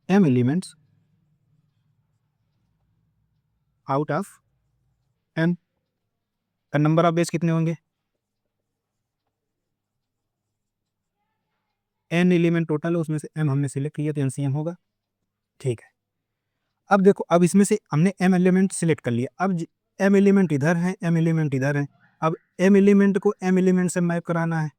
m elements out of n। का नंबर ऑफ बेस कितने होंगे? n एलिमेंट टोटल है, उसमें से m हमने सिलेक्ट किया तो NCM होगा। ठीक है, अब देखो, अब इसमें से हमने m एलिमेंट सिलेक्ट कर लिया, अब m एलिमेंट इधर है, m एलिमेंट इधर है। अब m एलिमेंट को m एलिमेंट से मैप कराना है,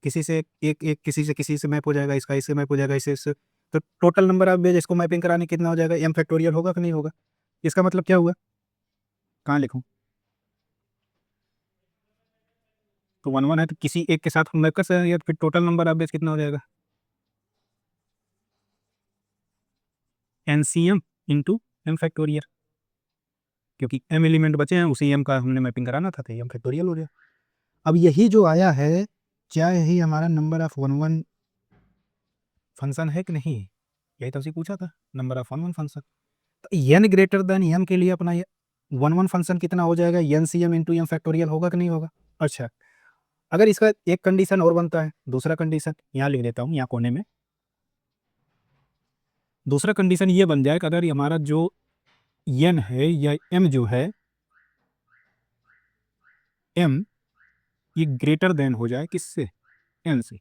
किसी से एक किसी से मैप हो जाएगा, इसका इससे मैप हो जाएगा, इससे तो टोटल नंबर ऑफ बेस इसको मैपिंग कराने कितना हो जाएगा? m फैक्टोरियल होगा कि नहीं होगा? इसका मतलब क्या हुआ? कहाँ लिखूं? तो 1 1 है तो किसी एक के साथ हम मैप कर सकते हैं, या फिर टोटल नंबर ऑफ बेस कितना हो जाएगा? NCM इंटू m फैक्टोरियल, क्योंकि m एलिमेंट बचे हैं, उसी m का हमने मैपिंग कराना था, तो m फैक्टोरियल हो गया। अब यही जो आया है, क्या यही हमारा नंबर ऑफ 1 1 फंक्शन है कि नहीं? यही तो उसी पूछा था, नंबर ऑफ 1 1 फंक्शन। तो n ग्रेटर देन m के लिए अपना 1 1 फंक्शन कितना हो जाएगा? NCM इंटू m फैक्टोरियल होगा कि नहीं होगा? अच्छा, अगर इसका एक कंडीशन और बनता है, दूसरा कंडीशन यहाँ लिख देता हूँ, यहाँ कोने में। दूसरा कंडीशन ये बन जाए कि अगर हमारा जो n है या m जो है, m ये ग्रेटर देन हो जाए किससे? n से।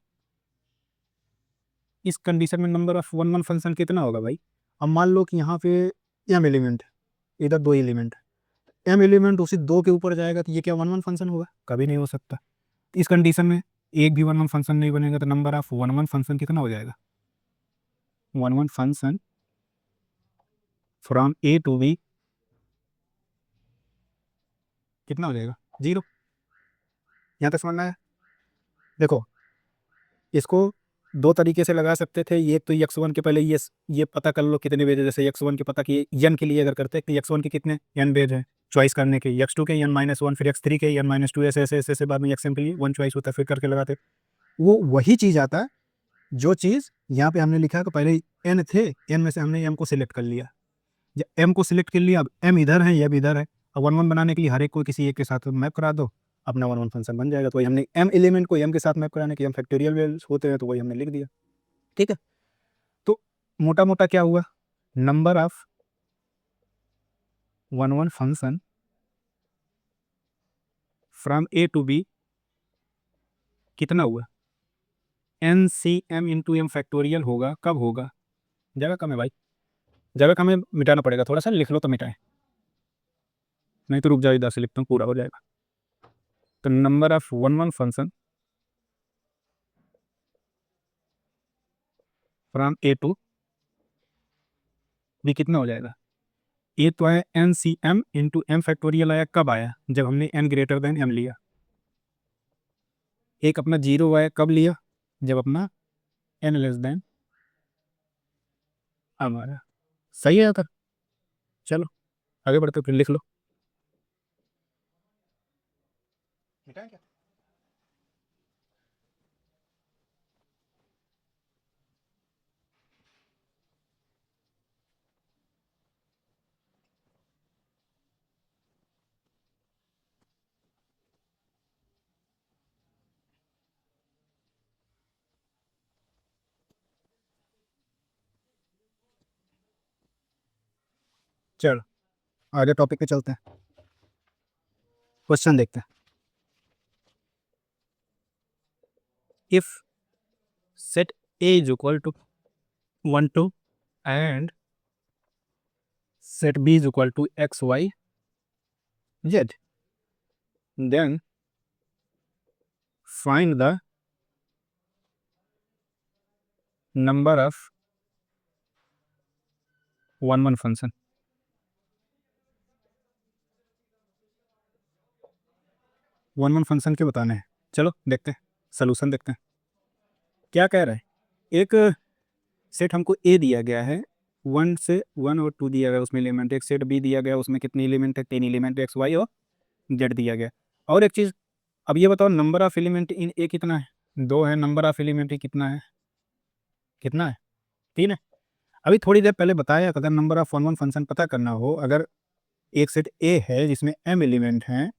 इस कंडीशन में नंबर ऑफ 1 1 फंक्शन कितना होगा भाई? अब मान लो कि यहाँ पे m एलिमेंट, इधर 2 एलिमेंट, m एलिमेंट उसी 2 के ऊपर जाएगा, तो ये क्या 1 1 फंक्शन होगा? कभी नहीं हो सकता। इस कंडीशन में एक भी 1 1 फंक्शन नहीं बनेगा, तो नंबर ऑफ 1 1 फंक्शन कितना हो जाएगा? 1 1 function from a to b कितना हो जाएगा? 0। यहाँ तक समझना है? देखो, इसको दो तरीके से लगा सकते थे। ये तो x1 के पहले ये पता कर लो कितने बेज है। जैसे x1 के पता किए, n के लिए अगर करते हैं कि x1 के कितने n बेज है चॉइस करने के, x2 के n-1, फिर x3 के n-2, ऐसे ऐसे ऐसे ऐसे बाद में xm के लिए 1 चॉइस होता है, फिर करके लगाते। वो वही चीज़ आता है जो चीज़ यहाँ पे हमने लिखा है कि पहले n थे, n में से हमने m को सिलेक्ट कर लिया। जब m को सिलेक्ट कर लिया, अब m इधर है, ये भी इधर है। अब 1 1 बनाने के लिए हर एक को किसी एक के साथ मैप करा दो, अपना 1 1 फंक्शन बन जाएगा। तो वही हमने m एलिमेंट को m के साथ मैप कराने के m फैक्टोरियल वेल्स होते हैं, तो वही हमने लिख दिया। ठीक है, तो मोटा मोटा क्या हुआ? Number of 1 1 function from a to b कितना हुआ? NCM इंटू m फैक्टोरियल होगा। कब होगा? जगह कम है भाई, जगह कम है, मिटाना पड़ेगा थोड़ा सा, लिख लो तो मिटाएं, नहीं तो रुक जाओ, इधर से लिखता हूँ, पूरा हो जाएगा। तो number of 1 1 function from a to b कितना हो जाएगा? ये तो है NCM इंटू m फैक्टोरियल आया, कब आया? जब हमने n ग्रेटर देन m लिया। एक अपना 0 आया, कब लिया? जब अपना n लेस देन हमारा। सही है? तक चलो आगे बढ़ते, फिर लिख लो। मिटाएं क्या? चलो आगे टॉपिक पे चलते हैं, क्वेश्चन देखते हैं। If set a is equal to 1 2 and set b is equal to x y z, then find the number of 1 1 function. One one function के बताने हैं। चलो देखते हैं, सोल्यूशन देखते हैं क्या कह रहा है। एक सेट हमको ए दिया गया है, 1 से 1 और 2 दिया गया, उसमें एलिमेंट। एक सेट बी दिया गया, उसमें कितने एलिमेंट है? 3 एलिमेंट, एक्स वाई और जेड दिया गया। और एक चीज़, अब ये बताओ नंबर ऑफ एलिमेंट इन ए कितना है? 2 है। नंबर ऑफ एलिमेंट कितना है? कितना है? 3 है। अभी थोड़ी देर पहले बताया, अगर नंबर ऑफ 1 1 फंक्शन पता करना हो, अगर एक सेट ए है जिसमें m एलिमेंट हैं,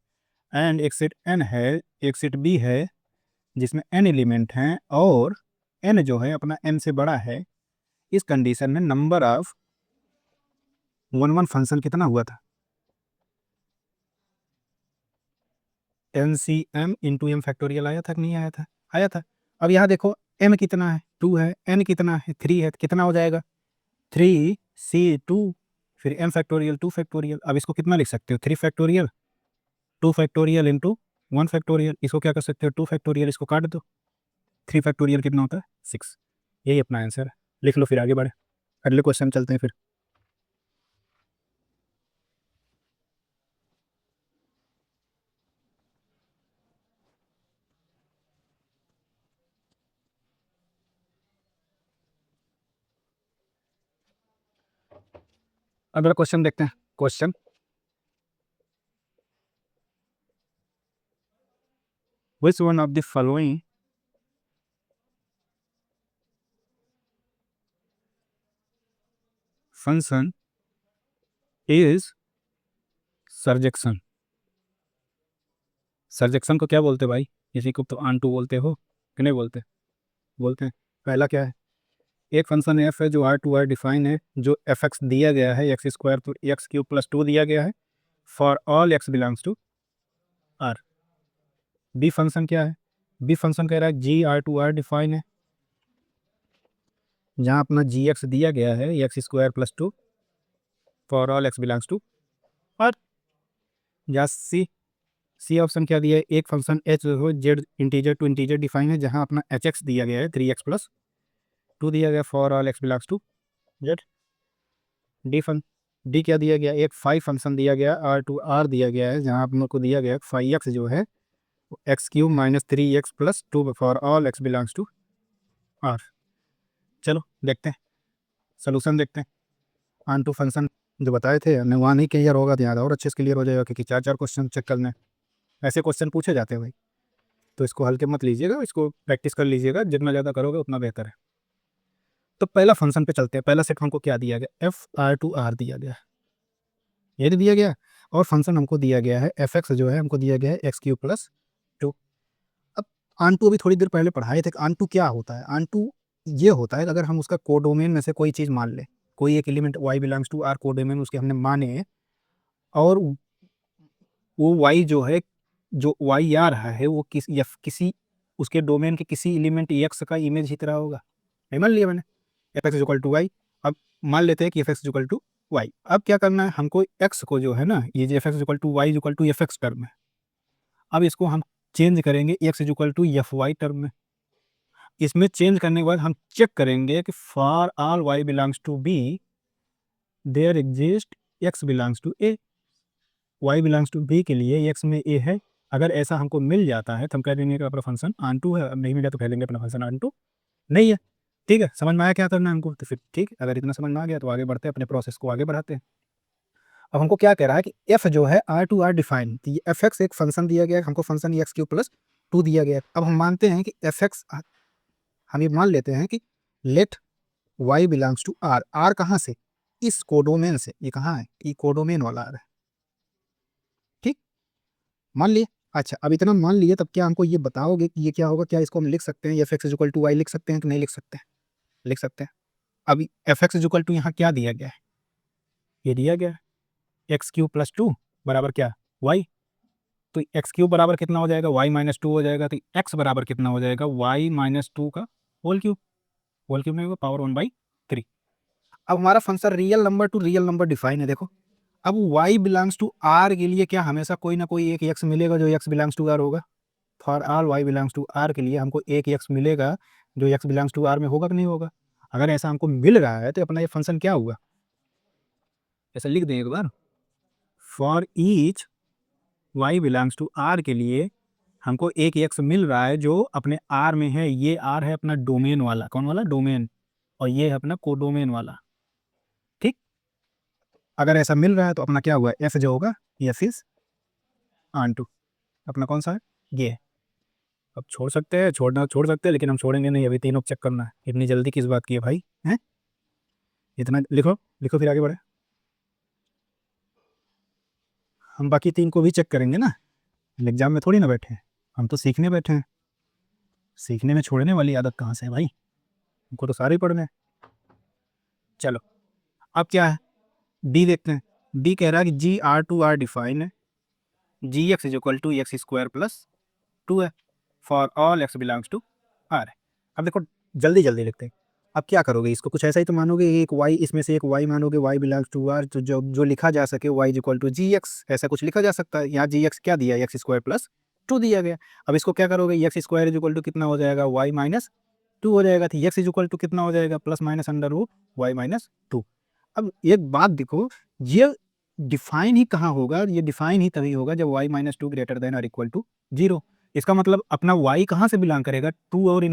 एंड एक सेट n है, एक सेट b है जिसमें n एलिमेंट हैं, और n जो है अपना m से बड़ा है, इस कंडीशन में नंबर ऑफ वन फंक्शन कितना हुआ था, LCM इंटू एम फैक्टोरियल आया था कि नहीं आया था? आया था। अब यहाँ देखो m कितना है 2 है, n कितना है 3 है, कितना हो जाएगा 3C2 फिर m फैक्टोरियल 2 फैक्टोरियल। अब इसको कितना लिख सकते हो 3 फैक्टोरियल 2 फैक्टोरियल इंटू 1 फैक्टोरियल। इसको क्या कर सकते हो 2 फैक्टोरियल, इसको काट दो, 3 फैक्टोरियल कितना होता है 6। यही अपना आंसर है, लिख लो फिर आगे बढ़े, अगले क्वेश्चन चलते हैं फिर। अगला क्वेश्चन देखते हैं। Question which one of the following function is सर्जेक्शन। सर्जेक्शन को क्या बोलते हैं भाई? इसी को तो आंटू बोलते हो कि नहीं बोलते? बोलते हैं। पहला क्या है, एक फंक्शन एफ है जो आर टू आर डिफाइन है, जो एफ एक्स दिया गया है एक्स स्क्वायर तो एक्स क्यूब प्लस 2 दिया गया है for all x belongs to R. B function क्या है? बी फंक्शन कह रहा है g R to R define है, जहाँ अपना जी एक्स दिया गया है x square plus 2 for all x belongs to R. या सी ऑप्शन क्या दिया है, एक फंक्शन एच हो Z integer to integer define है, जहाँ अपना एच एक्स दिया गया है 3x प्लस 2 दिया गया for all x belongs to Z. D क्या दिया गया, एक फाइव फंक्शन दिया गया आर टू आर दिया गया है, जहाँ अपने को दिया गया 5x जो है x cube minus 3x plus 2 for all x belongs to R. चलो देखते हैं सोल्यूशन, देखते हैं। आन टू फंक्शन जो बताए थे हमने वहाँ नहीं क्लियर होगा तो यहाँ और अच्छे से क्लियर हो जाएगा, क्योंकि 4 क्वेश्चन चेक करने ऐसे क्वेश्चन पूछे जाते हैं भाई, तो इसको हल्के मत लीजिएगा, इसको प्रैक्टिस कर लीजिएगा, जितना ज़्यादा करोगे उतना बेहतर है। तो पहला फंक्शन पे चलते हैं। पहला सेट हमको क्या दिया गया, एफ आर टू आर दिया गया, ये दिया गया, और फंक्शन हमको दिया गया है एफ एक्स जो है हमको दिया गया है एक्स क्यूब प्लस 2। अब आन टू अभी थोड़ी देर पहले पढ़ाए थे, आन टू क्या होता है? आन टू ये होता है अगर हम उसका कोडोमेन में से कोई चीज़ मान लें, कोई एक element y belongs to R codomain उसके हमने माने, और वो वाई जो है, जो वाई आ रहा है वो किसी उसके डोमेन के किसी एलिमेंट एक्स का इमेज ही तरह होगा। नहीं मान लिया मैंने f x equal to y. अब मान लेते हैं कि F x equal to y. अब क्या करना है हमको, एक्स को जो है ना, ये जो f x equal to y equal to F x term है, अब इसको हम चेंज करेंगे x equal to F y term में। इसमें चेंज करने के बाद हम चेक करेंगे कि for all y belongs to B there exist x belongs to A. Y belongs to B के लिए एक्स में ए है, अगर ऐसा हमको मिल जाता है तो हम कह देंगे कि अपना फंक्शन आन टू है। अब नहीं मिला तो कह देंगे अपना फंक्शन आन टू नहीं है। ठीक है, समझ में आया क्या करना है हमको? तो फिर ठीक, अगर इतना समझ में आ गया तो आगे बढ़ते हैं, अपने प्रोसेस को आगे बढ़ाते हैं। अब हमको क्या कह रहा है कि एफ जो है आर टू आर डिफाइन, तो ये एफ एक्स एक फंक्शन दिया गया है, हमको फंक्शन एक्स क्यूब प्लस 2 दिया गया है। अब हम मानते हैं कि एफ एक्स, हम ये मान लेते हैं कि let y belongs to R. R कहाँ से? इस कोडोमेन से। ये कहाँ है? ये कोडोमेन वाला आर है, ठीक, मान लिए। अच्छा, अब इतना मान लिए, तब क्या हमको ये बताओगे कि ये क्या होगा? क्या इसको हम लिख सकते हैं f x equal to y लिख सकते हैं कि नहीं लिख सकते हैं? लिख सकते हैं। अब एफ एक्स इक्वल टू यहाँ क्या दिया गया है? ये दिया गया है एक्स क्यूब प्लस 2 बराबर क्या, वाई। तो एक्स क्यूब बराबर कितना हो जाएगा, वाई माइनस 2 हो जाएगा। तो एक्स बराबर कितना हो जाएगा, वाई माइनस 2 का होल क्यूब। होल क्यूब में होगा पावर 1/3। अब हमारा function real number two real number define है, देखो। अब y बिलोंग्स टू आर के लिए क्या हमेशा कोई ना कोई एक x मिलेगा जो x बिलोंग्स टू आर होगा। For all y belongs to R के लिए हमको एक x मिलेगा जो x बिलोंग्स टू आर में होगा कि नहीं होगा? अगर ऐसा हमको मिल रहा है तो अपना ये फंक्शन क्या हुआ, ऐसा लिख दें एक बार। For each y belongs to R के लिए हमको एक x मिल रहा है जो अपने r में है। ये r है अपना डोमेन वाला, कौन वाला, डोमेन, और ये है अपना कोडोमेन वाला। ठीक, अगर ऐसा मिल रहा है तो अपना क्या हुआ, f जो होगा एफ इज आन टू, अपना कौन सा है, ये है। अब छोड़ सकते हैं, छोड़ना छोड़ सकते हैं, लेकिन हम छोड़ेंगे नहीं, अभी तीनों चेक करना है। इतनी जल्दी किस बात की है भाई, हैं? इतना लिखो, लिखो फिर आगे बढ़े। हम बाकी 3 को भी चेक करेंगे ना, एग्जाम में थोड़ी ना बैठे हैं, हम तो सीखने बैठे हैं। सीखने में छोड़ने वाली आदत कहाँ से है भाई? हमको तो सारे ही पढ़ने हैं। चलो अब क्या है, डी देखते हैं। डी कह रहा है कि G R to R define है, G X is equal to x square plus 2 है for all x belongs to R है। अब देखो जल्दी जल्दी लिखते हैं। अब क्या करोगे, इसको कुछ ऐसा ही तो मानोगे, एक वाई इसमें से एक वाई मानोगे, वाई बिलोंग्स टू आर, तो जो जो लिखा जा सके y is equal to g x, ऐसा कुछ लिखा जा सकता है। यहाँ जी एक्स क्या दिया, एक्स स्क्वायर प्लस 2 दिया गया। अब इसको क्या करोगे, x square is equal to कितना हो जाएगा, वाई माइनस 2 हो जाएगा। तो एक्स इज इक्वल टू कितना हो जाएगा, plus minus under root y minus 2। अब एक बात देखो, ये डिफाइन ही कहाँ होगा, ये डिफाइन ही तभी होगा जब वाई माइनस 2 ग्रेटर देन और इक्वल टू 0। इसका मतलब अपना वाई कहाँ से बिलोंग करेगा, 2 और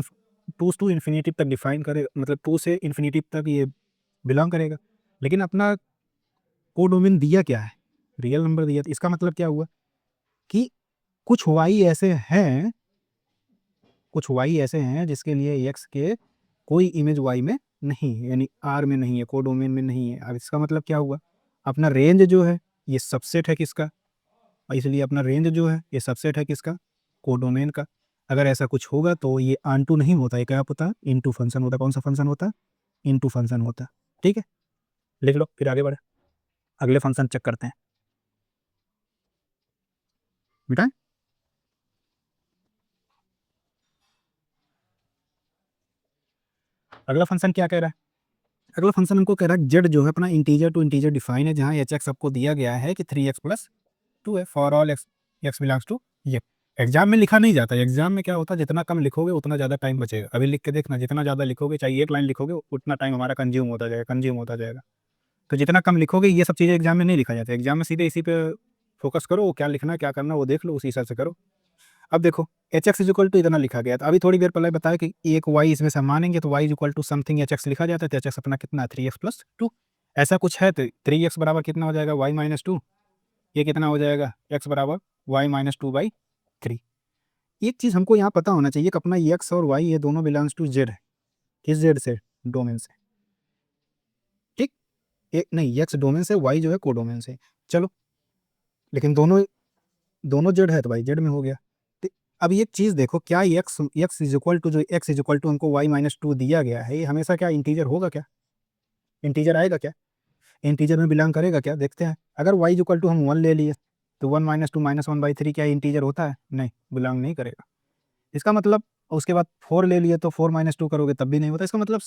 2 टू इन्फिनिटी तक डिफाइन करेगा, मतलब 2 से इन्फिनिटी तक ये बिलोंग करेगा। लेकिन अपना कोडोमेन दिया क्या है, रियल नंबर दिया। तो इसका मतलब क्या हुआ कि कुछ वाई ऐसे हैं, कुछ वाई ऐसे हैं जिसके लिए एक्स के कोई इमेज वाई में नहीं है, यानी आर में नहीं है, कोडोमेन में नहीं है। अब इसका मतलब क्या हुआ, अपना रेंज जो है ये सबसेट है किसका, और इसलिए अपना रेंज जो है ये सबसेट है किसका, कोडोमेन का। अगर ऐसा कुछ होगा तो ये आंटू नहीं होता, ये क्या होता है, इनटू फंक्शन होता है। कौन सा फंक्शन होता है, इनटू फंक्शन होता है। ठीक है, लिख लो फिर आगे बढ़े, अगले फंक्शन चेक करते हैं बेटा। अगला फंक्शन क्या कह रहा है, अगला फंक्शन हमको कह रहा है जेड जो है अपना इंटीजर टू इंटीजर डिफाइन है, जहाँ एच एक्स आपको दिया गया है कि 3x प्लस 2 है for all x x belongs to ये। एग्जाम में लिखा नहीं जाता, एग्जाम में क्या होता है, जितना कम लिखोगे उतना ज़्यादा टाइम बचेगा। अभी लिख के देखना, जितना ज़्यादा लिखोगे, चाहे एक लाइन लिखोगे, उतना टाइम हमारा कंज्यूम होता जाएगा, कंज्यूम होता जाएगा। तो जितना कम लिखोगे, ये सब चीज़ें एग्जाम में नहीं लिखा जाता। एग्जाम में सीधे इसी पे फोकस करो, क्या लिखना है क्या करना वो देख लो, उसी हिसाब से करो। अब देखो एच एक्स इक्वल टू इतना लिखा गया था, अभी थोड़ी देर पहले बताया कि एक वाई इसमें से हम मानेंगे तो y equal to something h x लिखा जाता है। तो एच एक्स अपना कितना, 3x प्लस 2, ऐसा कुछ है। तो 3x बराबर कितना हो जाएगा, वाई माइनस 2, ये कितना हो जाएगा, x बराबर वाई माइनस 2/3। एक चीज़ हमको यहाँ पता होना चाहिए कि अपना x और y ये दोनों बिलोंग्स टू जेड है। किस जेड से, डोमेन से। ठीक, एक नहीं, x डोमेन से, y जो है कोडोमेन से। चलो, लेकिन दोनों दोनों जेड है तो भाई जेड में हो गया। तो अब एक चीज़ देखो, क्या x इज इक्वल टू, जो x इज इक्वल टू हमको y माइनस 2 दिया गया है, ये हमेशा क्या इंटीजर होगा क्या, इंटीजर आएगा क्या, इंटीजर में बिलोंग करेगा क्या, देखते हैं। अगर y इक्वल टू हम 1 ले लिए तो 1 माइनस 2 माइनस 1/3 क्या इंटीजर होता है, नहीं, बिलोंग नहीं करेगा। इसका मतलब उसके बाद 4 ले लिए तो 4 माइनस 2 करोगे तब भी नहीं होता। इसका मतलब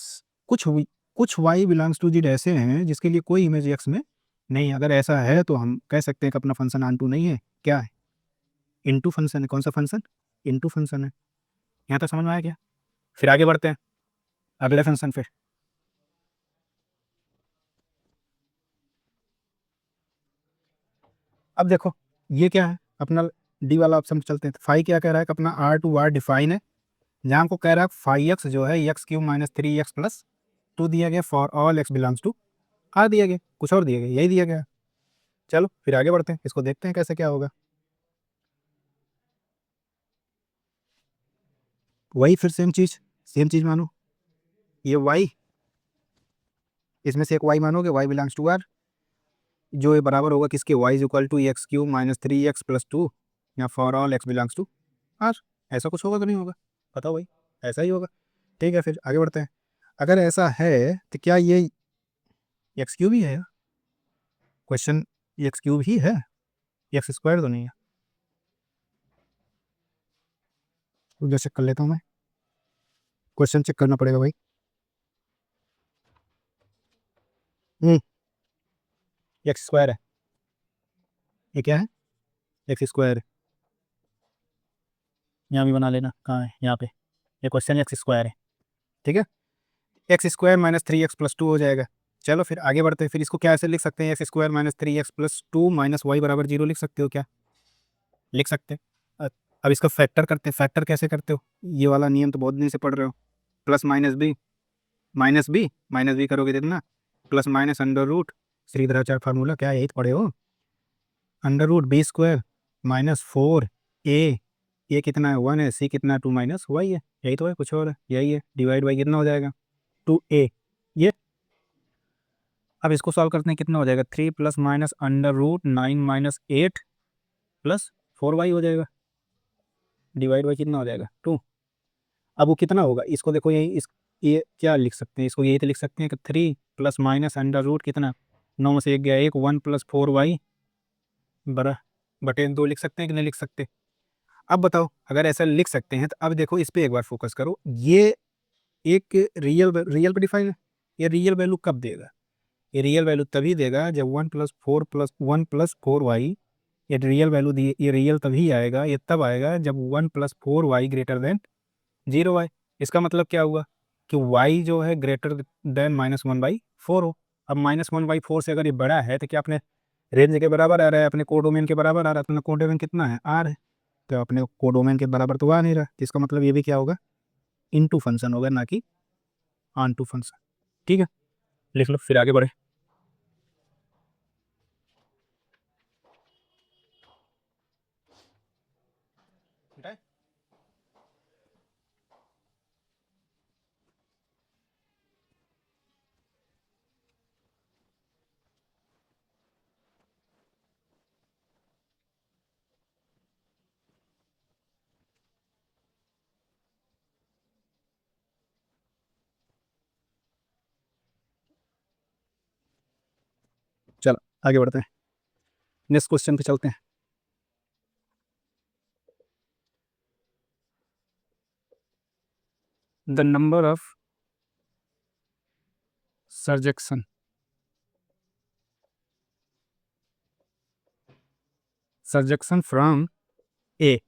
कुछ वाई बिलोंग्स टू जेड ऐसे हैं जिसके लिए कोई इमेज एक्स में नहीं है। अगर ऐसा है तो हम कह सकते हैं कि अपना फंक्शन आंटू नहीं है, क्या है, इनटू फंक्शन है। कौन सा फंक्शन, इनटू फंक्शन है। यहाँ तक समझ में आया क्या, फिर आगे बढ़ते हैं अगले फंक्शन पे। अब देखो ये क्या है, अपना डी वाला ऑप्शन चलते हैं। फाई क्या कह रहा है कि अपना आर टू आर डिफाइन है, जहाँ हमको कह रहा है फाई एक्स जो है x cube minus 3x plus 2 दिया गया for all x belongs to R दिया गया, कुछ और दिया गया, यही दिया गया। चलो फिर आगे बढ़ते हैं, इसको देखते हैं कैसे क्या होगा। वही फिर सेम चीज़ मानो, ये वाई, इसमें से एक वाई मानोगे, वाई बिलोंग्स टू आर, जो ये बराबर होगा किसके, y is equal to x cube minus 3x plus 2 या for all x belongs to R. ऐसा कुछ होगा तो नहीं होगा, बताओ भाई, ऐसा ही होगा। ठीक है, फिर आगे बढ़ते हैं। अगर ऐसा है तो क्या ये एक्स क्यूब ही है यार, क्वेश्चन एक्स क्यूब ही है, एक्स स्क्वायर तो नहीं है। तो चेक कर लेता हूँ मैं, क्वेश्चन चेक करना पड़ेगा भाई। एक्स स्क्वायर है, ये क्या है, एक्स स्क्वायर है। यहाँ भी बना लेना, कहाँ है, यहाँ पे, ये क्वेश्चन एक्स स्क्वायर है। ठीक है, x square minus 3x plus 2 हो जाएगा। चलो फिर आगे बढ़ते हैं। फिर इसको क्या ऐसे लिख सकते हैं, x square minus 3x plus 2 minus y बराबर 0 लिख सकते हो क्या, लिख सकते हैं। अब इसका फैक्टर करते हैं। फैक्टर कैसे करते हो, ये वाला नियम तो बहुत दिन से पढ़ रहे हो, प्लस माइनस बी करोगे जितना, plus minus under root, Shridharacharya formula क्या है, यही तो पढ़े हो, under root B square minus 4 A कितना है 1 है, सी कितना है 2 माइनस वाई है, यही तो है, कुछ और है, यही है, डिवाइड बाई कितना हो जाएगा 2a। ये अब इसको सॉल्व करते हैं, कितना हो जाएगा 3 plus minus under root 9 minus 8 plus 4y हो जाएगा, डिवाइड बाई कितना हो जाएगा 2। अब वो कितना होगा, इसको देखो, यही ये क्या लिख सकते हैं इसको, यही तो लिख सकते हैं कि 3 प्लस माइनस अंडर रूट कितना, 9 में से 1 गया 1, 1 प्लस 4y बरा बटे 2 लिख सकते हैं कि नहीं लिख सकते। अब बताओ अगर ऐसा लिख सकते हैं तो अब देखो इस पे एक बार फोकस करो, ये एक रियल पे डिफाइन है, ये रियल वैल्यू कब देगा, ये रियल वैल्यू तभी देगा जब 1 प्लस 4 ये रियल वैल्यू दी, ये रियल तभी आएगा, ये तब आएगा जब 1 plus 4y greater than 0y। इसका मतलब क्या हुआ कि y जो है ग्रेटर देन -1/4 हो। अब -1/4 से अगर ये बड़ा है तो क्या अपने रेंज के बराबर आ रहा है, अपने कोडोमेन के बराबर आ रहा है, अपना कोडोमेन कितना है r है, तो अपने कोडोमेन के बराबर तो आ नहीं रहा, जिसका मतलब ये भी क्या होगा, इनटू फंक्शन होगा ना कि ऑन टू फंक्शन। ठीक है, लिख लो फिर आगे बढ़े। चलो आगे बढ़ते हैं, नेक्स्ट क्वेश्चन पे चलते हैं। The number of surjection from A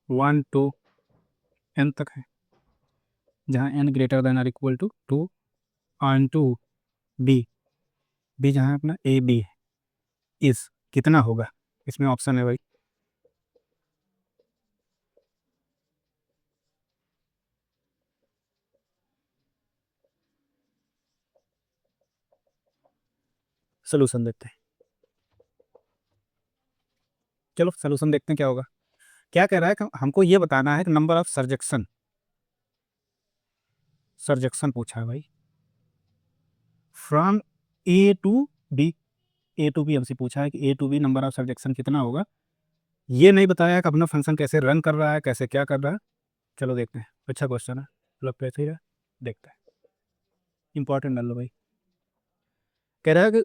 1 to n तक है, जहाँ n greater than or equal to 2 onto B जहाँ अपना ए बी है, इस कितना होगा, इसमें ऑप्शन है भाई, सोल्यूशन देखते हैं। चलो सोल्यूशन देखते हैं क्या होगा। क्या कह रहा है कि हमको ये बताना है कि नंबर ऑफ सर्जेक्शन पूछा है भाई from A to B, A to B हमसे पूछा है कि A to B number of surjection कितना होगा, ये नहीं बताया कि अपना फंक्शन कैसे रन कर रहा है, कैसे क्या कर रहा है। चलो देखते हैं, अच्छा क्वेश्चन है, मतलब कैसे ही है देखते हैं, इंपॉर्टेंट डाल लो भाई। कह रहा है कि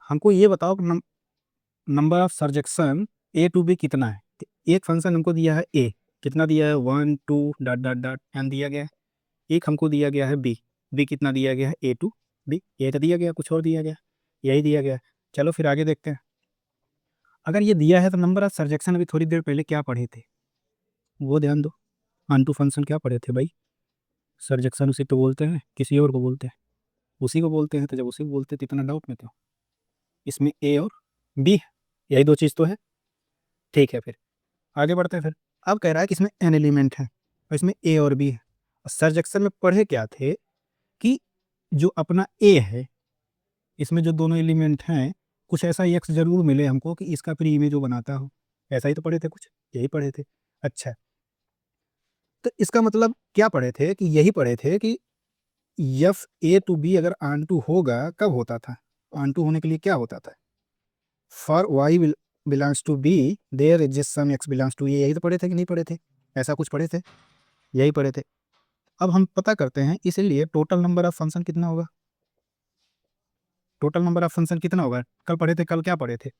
हमको ये बताओ कि number of surjection A to B कितना है। तो एक फंक्शन हमको दिया है ए, कितना दिया है 1 2 डॉट डॉट डॉट एन दिया गया है, एक हमको दिया गया है बी कितना दिया गया है ए टू बी, ये तो दिया गया, कुछ और दिया गया, यही दिया गया। चलो फिर आगे देखते हैं। अगर ये दिया है तो नंबर ऑफ सर्जेक्शन अभी थोड़ी देर पहले क्या पढ़े थे वो ध्यान दो, ऑन टू फंक्शन क्या पढ़े थे भाई, सर्जेक्शन उसी तो बोलते हैं, किसी और को बोलते हैं, उसी को बोलते हैं, तो जब उसी को बोलते हैं तो इतना डाउट में थे, इसमें ए और बी यही दो चीज़ तो है। ठीक है फिर आगे बढ़ते हैं फिर। अब कह रहा है कि इसमें एन एलिमेंट है और इसमें ए और बी है, और सर्जेक्शन में पढ़े क्या थे कि जो अपना ए है इसमें जो दोनों एलिमेंट हैं कुछ ऐसा एक्स जरूर मिले हमको कि इसका प्री इमेज जो बनाता हो, ऐसा ही तो पढ़े थे, कुछ यही पढ़े थे। अच्छा, तो इसका मतलब क्या पढ़े थे कि यही पढ़े थे कि एफ ए टू बी अगर ऑन टू होगा कब होता था, ऑन टू होने के लिए क्या होता था, for Y belongs to B there exist some X belongs to A, यही तो पढ़े थे कि नहीं पढ़े थे, ऐसा कुछ पढ़े थे, यही पढ़े थे। अब हम पता करते हैं, इसलिए टोटल नंबर ऑफ फंक्शन कितना होगा, टोटल नंबर ऑफ फंक्शन कितना होगा, कल पढ़े थे, कल क्या पढ़े थे कि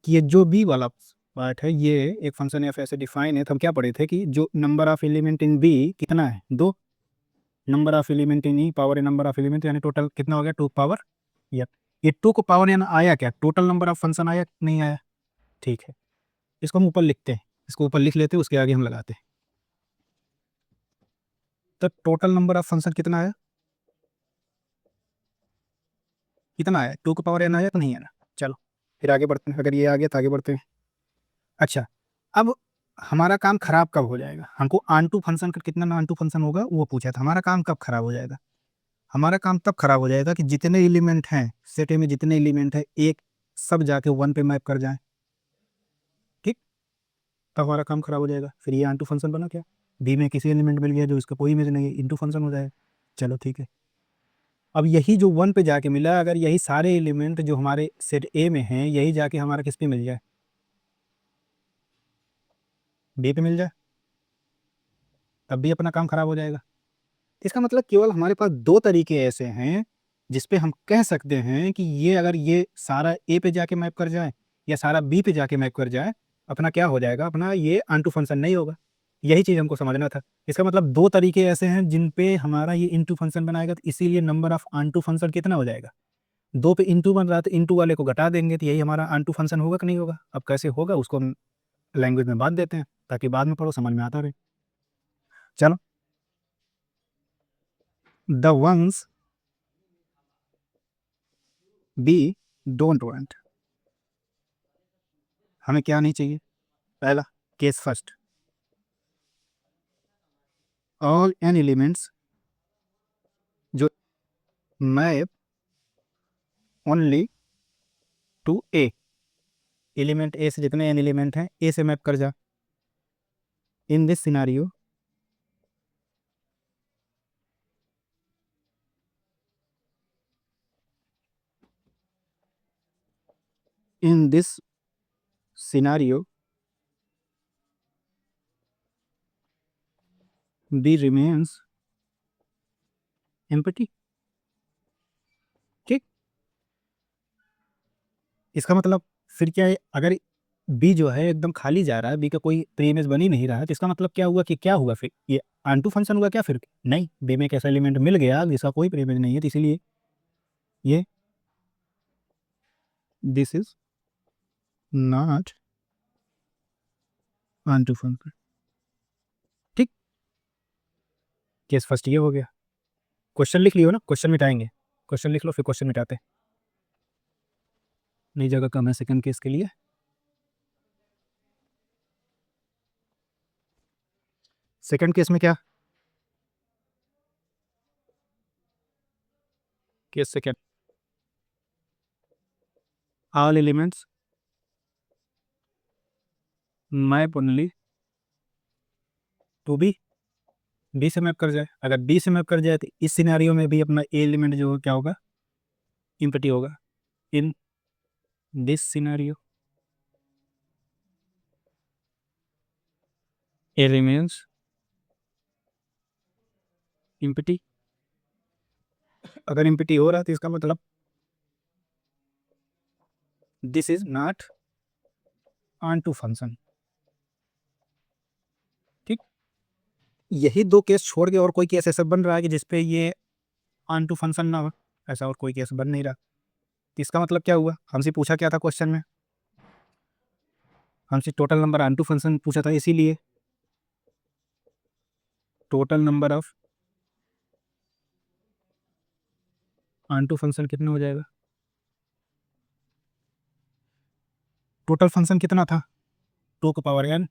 ये जो बी वाला पार्ट है ये एक फंक्शन एफ ऐसे डिफाइन है, तो हम क्या पढ़े थे कि जो number of element in B कितना है 2, number of element in E power A number of element, यानी टोटल कितना हो गया 2 पावर एन, ये 2 को पावर एन आया क्या, टोटल नंबर ऑफ फंक्शन आया नहीं आया। ठीक है, इसको हम ऊपर लिखते हैं, इसको ऊपर लिख लेते हैं, उसके आगे हम लगाते हैं। तो टोटल नंबर ऑफ फंक्शन कितना आया, कितना आया 2 को पावर एन आया तो नहीं आया। चलो फिर आगे बढ़ते हैं, अगर ये आ गया तो आगे बढ़ते हैं। अच्छा, अब हमारा काम खराब कब हो जाएगा, हमको ऑन टू फंक्शन का कितना ऑन टू फंक्शन होगा वो पूछा था, हमारा काम कब खराब हो जाएगा, हमारा काम तब खराब हो जाएगा कि जितने एलिमेंट हैं सेट ए में, जितने एलिमेंट हैं एक सब जाके 1 पे मैप कर जाए, ठीक, तब हमारा काम खराब हो जाएगा। फिर ये ऑन टू फंक्शन बना क्या, बी में किसी एलिमेंट मिल गया जो इसका कोई इमेज नहीं है, इंटू फंक्शन हो जाएगा। चलो ठीक है, अब यही जो 1 पे जाके मिला, अगर यही सारे एलिमेंट जो हमारे सेट ए में हैं यही जाके हमारा किस पे मिल जाए, बी पे मिल जाए, तब भी अपना काम खराब हो जाएगा। इसका मतलब केवल हमारे पास दो तरीके ऐसे हैं जिस पे हम कह सकते हैं कि ये अगर ये सारा ए पे जाके मैप कर जाए या सारा बी पे जाके मैप कर जाए, अपना क्या हो जाएगा, अपना ये ऑन टू फंक्शन नहीं होगा। यही चीज़ हमको समझना था। इसका मतलब दो तरीके ऐसे हैं जिन पे हमारा ये इनटू फंक्शन बनाएगा, तो इसीलिए number of onto function कितना हो जाएगा, 2 पे इनटू बन रहा है तो इनटू वाले को घटा देंगे, तो यही हमारा ऑन टू फंक्शन होगा कि नहीं होगा। अब कैसे होगा उसको हम लैंग्वेज में बात देते हैं ताकि बाद में पढ़ो समझ में आता रहे। चलो, the ones we don't want, हमें क्या नहीं चाहिए, पहला case first, all N elements जो map only to A, element A से जितने एन एलिमेंट हैं ए से मैप कर जा। In this scenario in this scenario B remains empty। ठीक, इसका मतलब फिर क्या है, अगर बी जो है एकदम खाली जा रहा है, बी का कोई प्री इमेज बन ही नहीं रहा है, तो इसका मतलब क्या हुआ कि क्या हुआ, फिर ये ऑन टू फंक्शन हुआ क्या, फिर नहीं, बी में एक ऐसा एलिमेंट मिल गया जिसका कोई प्री इमेज नहीं है, तो इसीलिए ये this is not onto function. ठीक, केस फर्स्ट ये हो गया। क्वेश्चन लिख लियो ना, क्वेश्चन मिटाएंगे, क्वेश्चन लिख लो फिर क्वेश्चन मिटाते, नई जगह कम है सेकंड केस के लिए। सेकंड केस में क्या, case second, all elements map only to B, B से मैप कर जाए। अगर बी से मैप कर जाए तो इस सिनेरियो में भी अपना ए एलिमेंट जो क्या होगा, इम्पटी होगा। In this scenario A remains empty. अगर इम्पटी हो रहा है तो इसका मतलब this is not onto function. ठीक, यही दो केस छोड़ के और कोई केस ऐसा बन रहा है कि जिसपे ये ऑन टू फंक्शन ना हो, ऐसा और कोई केस बन नहीं रहा। तो इसका मतलब क्या हुआ, हमसे पूछा क्या था क्वेश्चन में, हमसे total number onto function पूछा था, इसीलिए total number of onto function कितना हो जाएगा, टोटल फंक्शन कितना था 2 का पावर n,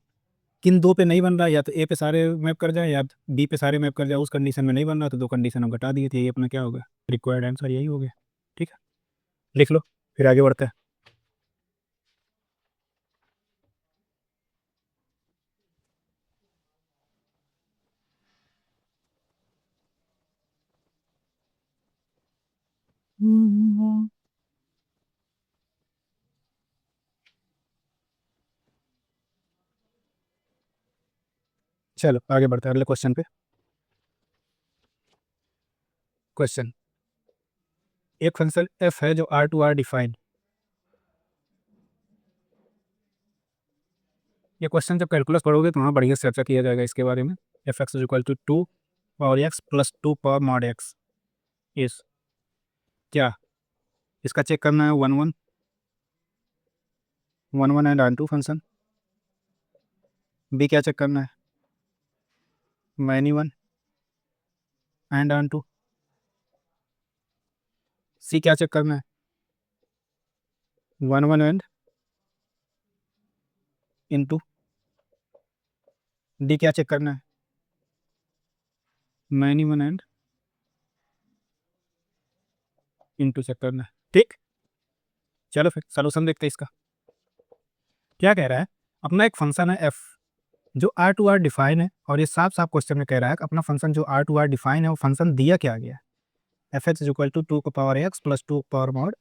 किन दो पे नहीं बन रहा, या तो ए पे सारे मैप कर जाए या बी पे सारे मैप कर जाए, उस कंडीशन में नहीं बन रहा तो दो कंडीशन हम घटा दिए थे, ये अपना क्या होगा, रिक्वायर्ड आंसर यही हो गया। ठीक है, लिख लो फिर आगे बढ़ते हैं। चलो आगे बढ़ते हैं अगले क्वेश्चन पे। क्वेश्चन, एक फंक्शन एफ है जो आर टू आर डिफाइन, ये क्वेश्चन जब कैलकुलस पढ़ोगे तो वहाँ बढ़िया से चर्चा किया जाएगा इसके बारे में। F x is equal to 2 power X plus 2 power mod X इस क्या, इसका चेक करना है 1 1 1 1 and onto function. B क्या चेक करना है, many 1 and onto. C क्या चेक करना है, 1 1 एंड इनटू। डी क्या चेक करना है, मैनी 1 एंड इनटू चेक करना है। ठीक, चलो फिर सोल्यूशन देखते हैं इसका। क्या कह रहा है, अपना एक फंक्शन है एफ जो आर टू आर डिफाइन है, और ये साफ साफ क्वेश्चन में कह रहा है कि अपना फंक्शन जो आर टू आर डिफाइन है वो फंक्शन दिया क्या गया, F x is equal to 2 का power X plus 2 power mod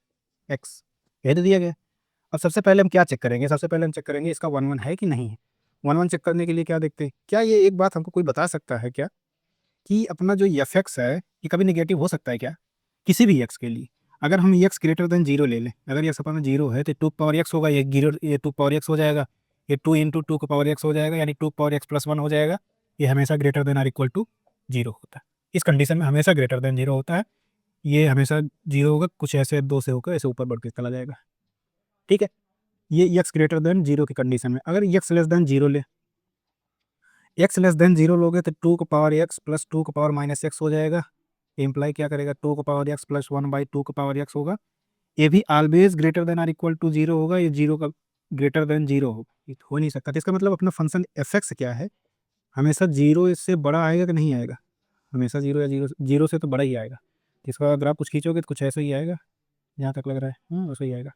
X, यही तो दिया गया। अब सबसे पहले हम क्या चेक करेंगे, सबसे पहले हम चेक करेंगे इसका 1 1 है कि नहीं है। 1 1 चेक करने के लिए क्या देखते हैं, क्या ये एक बात हमको कोई बता सकता है क्या कि अपना जो एफ एक्स है ये कभी नेगेटिव हो सकता है क्या, किसी भी एक्स के लिए। अगर हम एक्स ग्रेटर देन जीरो ले लें, अगर एक्स अपना जीरो है तो टू पावर एक्स होगा, ये टू पावर एक्स हो जाएगा, ये टू इंटू टू का पावर एक्स हो जाएगा, यानी two power X plus one हो जाएगा। ये हमेशा greater than or equal to zero होता है, इस कंडीशन में हमेशा ग्रेटर देन जीरो होता है। ये हमेशा जीरो होगा, कुछ ऐसे दो से होकर ऐसे ऊपर बढ़ के चला जाएगा, ठीक है। ये एक्स ग्रेटर देन जीरो की कंडीशन में। अगर एक्स लेस देन जीरो ले, एक्स लेस देन जीरो लोगे तो टू का पावर एक्स प्लस टू का पावर माइनस एक्स हो जाएगा। इम्प्लाई क्या करेगा, टू का power X plus one by two का पावर एक्स होगा। ये भी always greater than or equal to zero होगा, ये जीरो का ग्रेटर देन जीरो होगा, ये हो नहीं सकता। तो इसका मतलब अपना फंक्शन एफ एक्स क्या है, हमेशा जीरो इससे बड़ा आएगा कि नहीं आएगा, हमेशा जीरो या जीरो से तो बड़ा ही आएगा। इसका अगर आप कुछ खींचोगे तो कुछ ऐसा ही आएगा, जहाँ तक लग रहा है वैसा ही आएगा।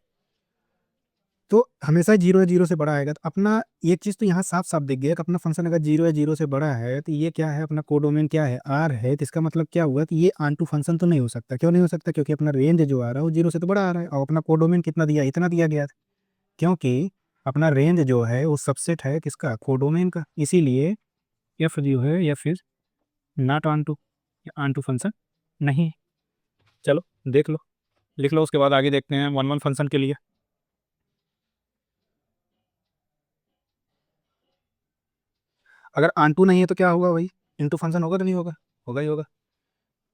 तो हमेशा जीरो या जीरो से बड़ा आएगा। तो अपना एक चीज़ तो यहाँ साफ साफ दिख गया कि अपना फंक्शन अगर जीरो या जीरो से बड़ा है तो ये क्या है, अपना कोडोमेन क्या है, आर है। तो इसका मतलब क्या हुआ कि ये आन टू फंक्शन तो नहीं हो सकता। क्यों नहीं हो सकता, क्योंकि अपना रेंज जो आ रहा है वो जीरो से तो बड़ा आ रहा है, और अपना कोडोमेन कितना दिया, इतना दिया गया था। क्योंकि अपना रेंज जो है वो सबसेट है किसका, कोडोमेन का, इसीलिए एफ जो है या फिर नॉट ऑन टू फंक्शन नहीं है। चलो देख लो, लिख लो, उसके बाद आगे देखते हैं वन वन फंक्शन के लिए। अगर आंटू नहीं है तो क्या होगा भाई, इनटू फंक्शन होगा तो नहीं होगा, होगा ही होगा।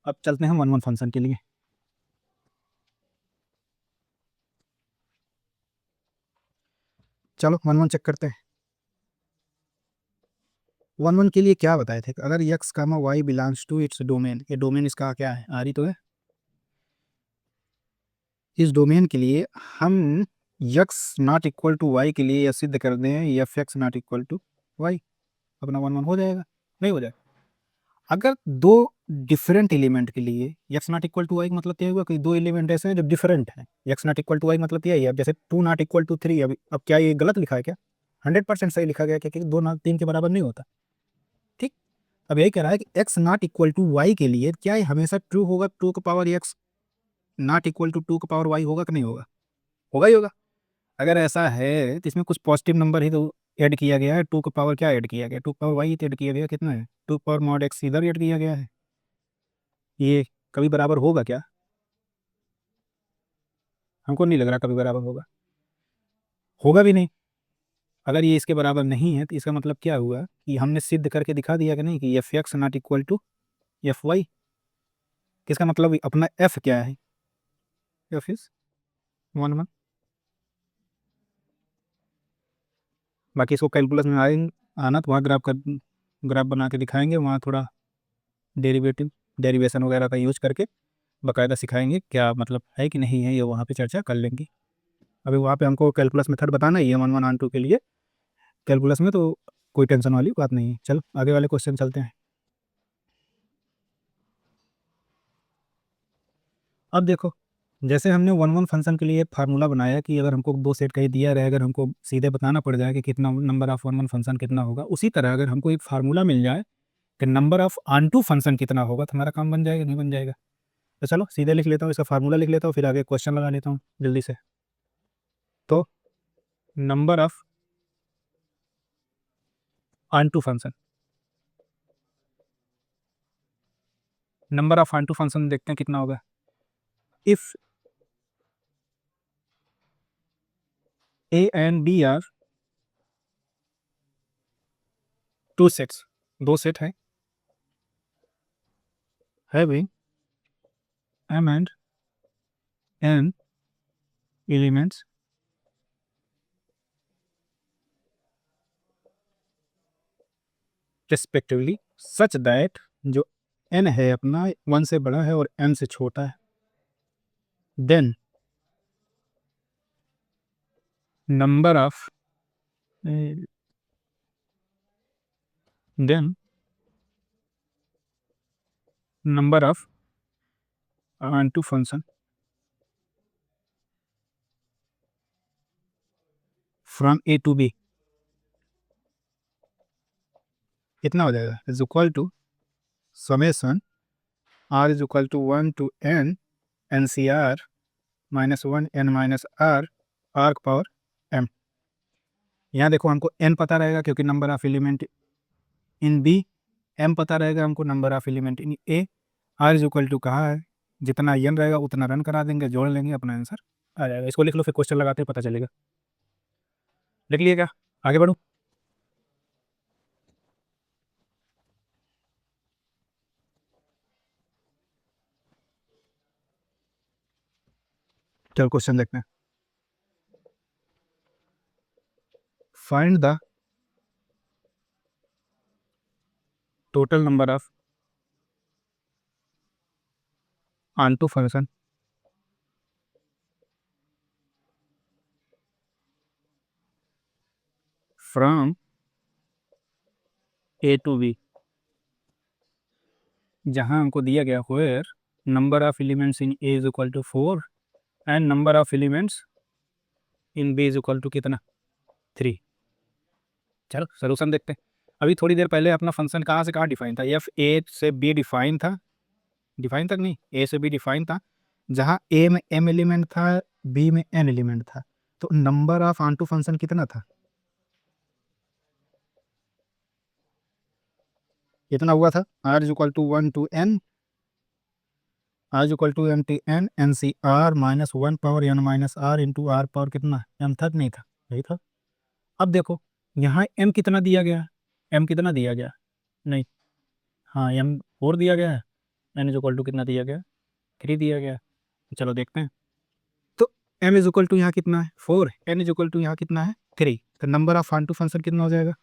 अब चलते हैं वन वन फंक्शन के लिए। चलो वन वन चेक करते हैं। वन वन के लिए क्या बताए थे, अगर X comma Y belongs to its domain, ये डोमेन इसका क्या है, आर ही तो है। इस डोमेन के लिए हम X not equal to Y के लिए यह सिद्ध कर दें F X not equal to Y, अपना वन वन हो जाएगा, नहीं हो जाएगा। अगर दो डिफरेंट एलिमेंट के लिए X not equal to Y का मतलब क्या हुआ कि दो एलिमेंट ऐसे हैं जो डिफरेंट हैं, X not equal to Y मतलब क्या है, अब जैसे two not equal to three, अब क्या ये गलत लिखा है क्या, 100% सही लिखा गया, क्योंकि दो नॉट तीन के बराबर नहीं होता, ठीक। अब यही कह रहा है कि x not equal to Y के लिए क्या ये हमेशा ट्रू होगा, टू का power x not equal to two का पावर वाई होगा कि नहीं होगा, होगा ही होगा। अगर ऐसा है तो इसमें कुछ पॉजिटिव नंबर ही तो ऐड किया गया है, टू का पावर क्या ऐड किया गया, टू पावर वाई ऐड किया गया, कितना है, टू पावर मॉड एक्स इधर ऐड किया गया है। ये कभी बराबर होगा क्या, हमको नहीं लग रहा कभी बराबर होगा, होगा भी नहीं। अगर ये इसके बराबर नहीं है तो इसका मतलब क्या हुआ कि हमने सिद्ध करके दिखा दिया कि नहीं कि F X not equal to F Y. किसका मतलब अपना एफ क्या है, एफ इज वन वन। बाकी इसको कैलकुलस में आना तो वहाँ ग्राफ बना के दिखाएंगे, वहाँ थोड़ा डेरिवेशन वगैरह का यूज करके बाकायदा सिखाएंगे क्या मतलब है कि नहीं है, ये वहाँ पे चर्चा कर लेंगे। अभी वहाँ पे हमको कैलकुलस मेथड बताना ही है वन वन ऑन टू के लिए, कैलकुलस में तो कोई टेंशन वाली बात नहीं है। चलो आगे वाले क्वेश्चन चलते हैं। अब देखो, जैसे हमने वन वन फंक्शन के लिए फार्मूला बनाया कि अगर हमको दो सेट कहीं दिया रहे, अगर हमको सीधे बताना पड़ जाए कि कितना number of one one function कितना होगा, उसी तरह अगर हमको एक फार्मूला मिल जाए कि number of onto function कितना होगा, तो हमारा काम बन जाएगा नहीं बन जाएगा। तो चलो सीधे लिख लेता हूँ, इसका फार्मूला लिख लेता हूँ, फिर आगे क्वेश्चन लगा लेता हूँ जल्दी से। तो number of onto function, number of onto function देखते हैं कितना होगा। If A and B are two sets, दो सेट है, having M and N elements respectively such that, जो n है अपना 1 से बड़ा है और n से छोटा है, then number of then number of onto function from A to B कितना हो जाएगा, is equal to summation R is equal to 1 to n N C R minus one N minus R R power m। यहाँ देखो हमको n पता रहेगा क्योंकि number of element in B m पता रहेगा हमको, number of element in A. r is equal to कहा है, जितना n रहेगा उतना रन करा देंगे, जोड़ लेंगे, अपना आंसर आ जाएगा। इसको लिख लो, फिर क्वेश्चन लगाते हैं, पता चलेगा। लिख लिए क्या? आगे बढ़ो। चलो क्वेश्चन देखते हैं। Find the total number of onto function from a to b, जहां हमको दिया गया where number of elements in a is equal to 4 and number of elements in b is equal to कितना, 3। चलो सोल्यूशन देखते हैं। अभी थोड़ी देर पहले अपना फंक्शन कहाँ से कहाँ डिफाइन था, एफ ए से बी डिफाइन था, डिफाइन तक नहीं, ए से बी डिफाइन था, जहाँ ए में m एलिमेंट था, बी में n एलिमेंट था। तो नंबर ऑफ ऑनटू फंक्शन कितना था, कितना हुआ था, r is equal to 1 to n, r is equal to m T n, n C r minus 1 power n minus r into r power कितना, m था कि नहीं था, यही था। अब देखो यहाँ m कितना दिया गया, m कितना दिया गया, नहीं, हाँ m 4 दिया गया है, n इज इक्वल टू कितना दिया गया, 3 दिया गया। चलो देखते हैं। तो m इज इक्वल टू यहाँ कितना है 4, n इज इक्वल टू यहाँ कितना है 3, तो नंबर ऑफ ऑनटू फंक्शन कितना हो जाएगा,